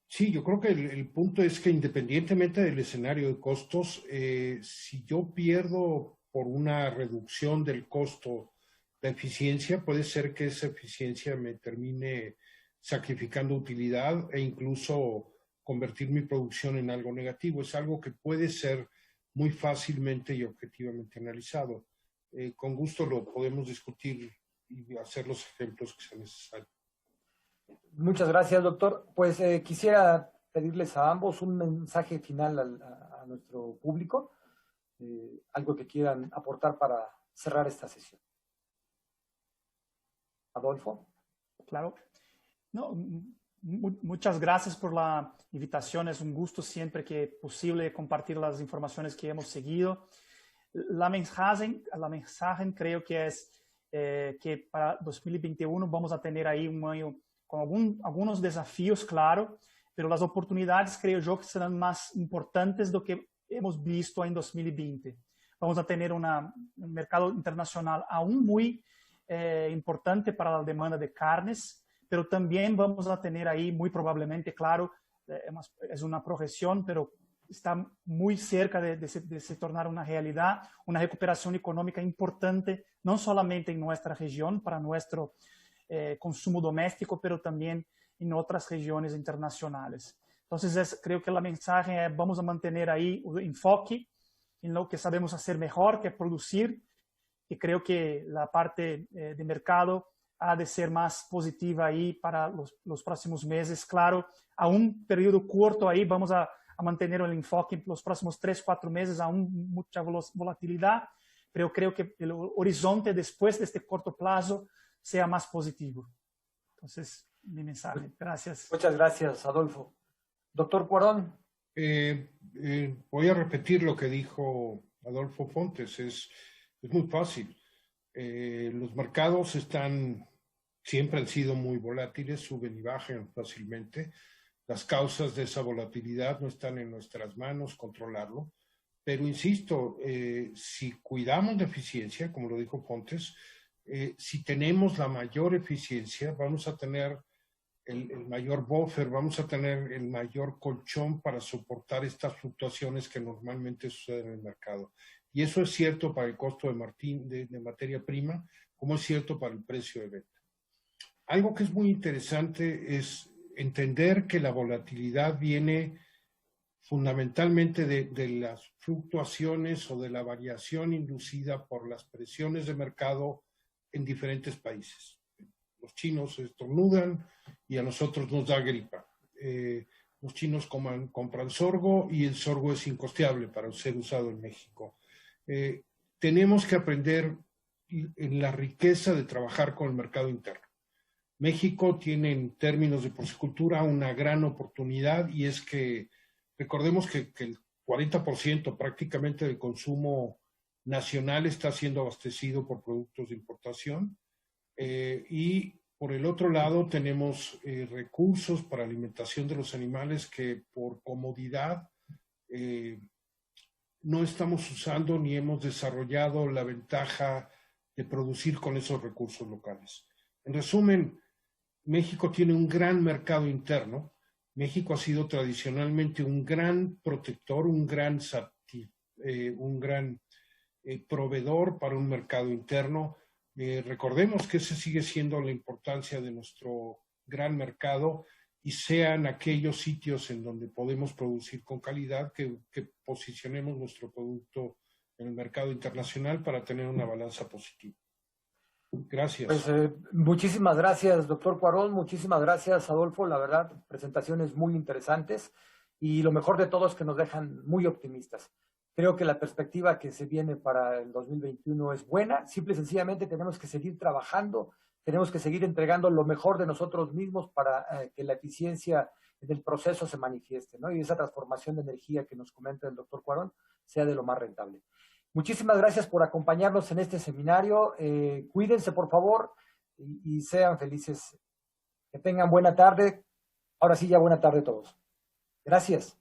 Sí, yo creo que el punto es que independientemente del escenario de costos, si yo pierdo por una reducción del costo la eficiencia, puede ser que esa eficiencia me termine sacrificando utilidad e incluso convertir mi producción en algo negativo. Es algo que puede ser muy fácilmente y objetivamente analizado. Con gusto lo podemos discutir y hacer los ejemplos que sean necesarios. Muchas gracias, doctor. Pues quisiera pedirles a ambos un mensaje final a nuestro público, algo que quieran aportar para cerrar esta sesión. Adolfo. Claro. No, muchas gracias por la invitación. Es un gusto siempre que posible compartir las informaciones que hemos seguido. La mensaje creo que es que para 2021 vamos a tener ahí un año con algunos desafíos, claro, pero las oportunidades creo yo que serán más importantes de lo que hemos visto en 2020. Vamos a tener un mercado internacional aún muy importante para la demanda de carnes, pero también vamos a tener ahí muy probablemente, claro, es una proyección, pero está muy cerca de se tornar una realidad, una recuperación económica importante, no solamente en nuestra región, para nuestro consumo doméstico, pero también en otras regiones internacionales. Entonces, creo que la mensaje es, vamos a mantener ahí el enfoque en lo que sabemos hacer mejor, que es producir, y creo que la parte de mercado ha de ser más positiva ahí para los próximos meses. Claro, a un periodo corto ahí vamos a mantener el enfoque en los próximos 3-4 meses, aún mucha volatilidad, pero creo que el horizonte después de este corto plazo sea más positivo. Entonces, mi mensaje. Gracias. Muchas gracias, Adolfo. Doctor Cuarón. Voy a repetir lo que dijo Adolfo Fontes. Es muy fácil. Los mercados siempre han sido muy volátiles, suben y bajan fácilmente. Las causas de esa volatilidad no están en nuestras manos controlarlo. Pero insisto, si cuidamos de eficiencia, como lo dijo Pontes, si tenemos la mayor eficiencia, vamos a tener el mayor buffer, vamos a tener el mayor colchón para soportar estas fluctuaciones que normalmente suceden en el mercado. Y eso es cierto para el costo de materia prima, como es cierto para el precio de venta. Algo que es muy interesante es entender que la volatilidad viene fundamentalmente de las fluctuaciones o de la variación inducida por las presiones de mercado en diferentes países. Los chinos estornudan y a nosotros nos da gripa. Los chinos compran sorgo y el sorgo es incosteable para ser usado en México. Tenemos que aprender en la riqueza de trabajar con el mercado interno. México tiene en términos de porcicultura una gran oportunidad y es que recordemos que el 40% prácticamente del consumo nacional está siendo abastecido por productos de importación y por el otro lado tenemos recursos para alimentación de los animales que por comodidad no estamos usando ni hemos desarrollado la ventaja de producir con esos recursos locales. En resumen, México tiene un gran mercado interno. México ha sido tradicionalmente un gran protector, un gran proveedor para un mercado interno. Recordemos que esa sigue siendo la importancia de nuestro gran mercado y sean aquellos sitios en donde podemos producir con calidad que posicionemos nuestro producto en el mercado internacional para tener una balanza positiva. Gracias. Pues muchísimas gracias, doctor Cuarón, muchísimas gracias, Adolfo, la verdad, presentaciones muy interesantes y lo mejor de todo es que nos dejan muy optimistas. Creo que la perspectiva que se viene para el 2021 es buena, simple y sencillamente tenemos que seguir trabajando, tenemos que seguir entregando lo mejor de nosotros mismos para que la eficiencia del proceso se manifieste, ¿no? Y esa transformación de energía que nos comenta el doctor Cuarón sea de lo más rentable. Muchísimas gracias por acompañarnos en este seminario. Cuídense, por favor, y sean felices. Que tengan buena tarde. Ahora sí, ya buena tarde a todos. Gracias.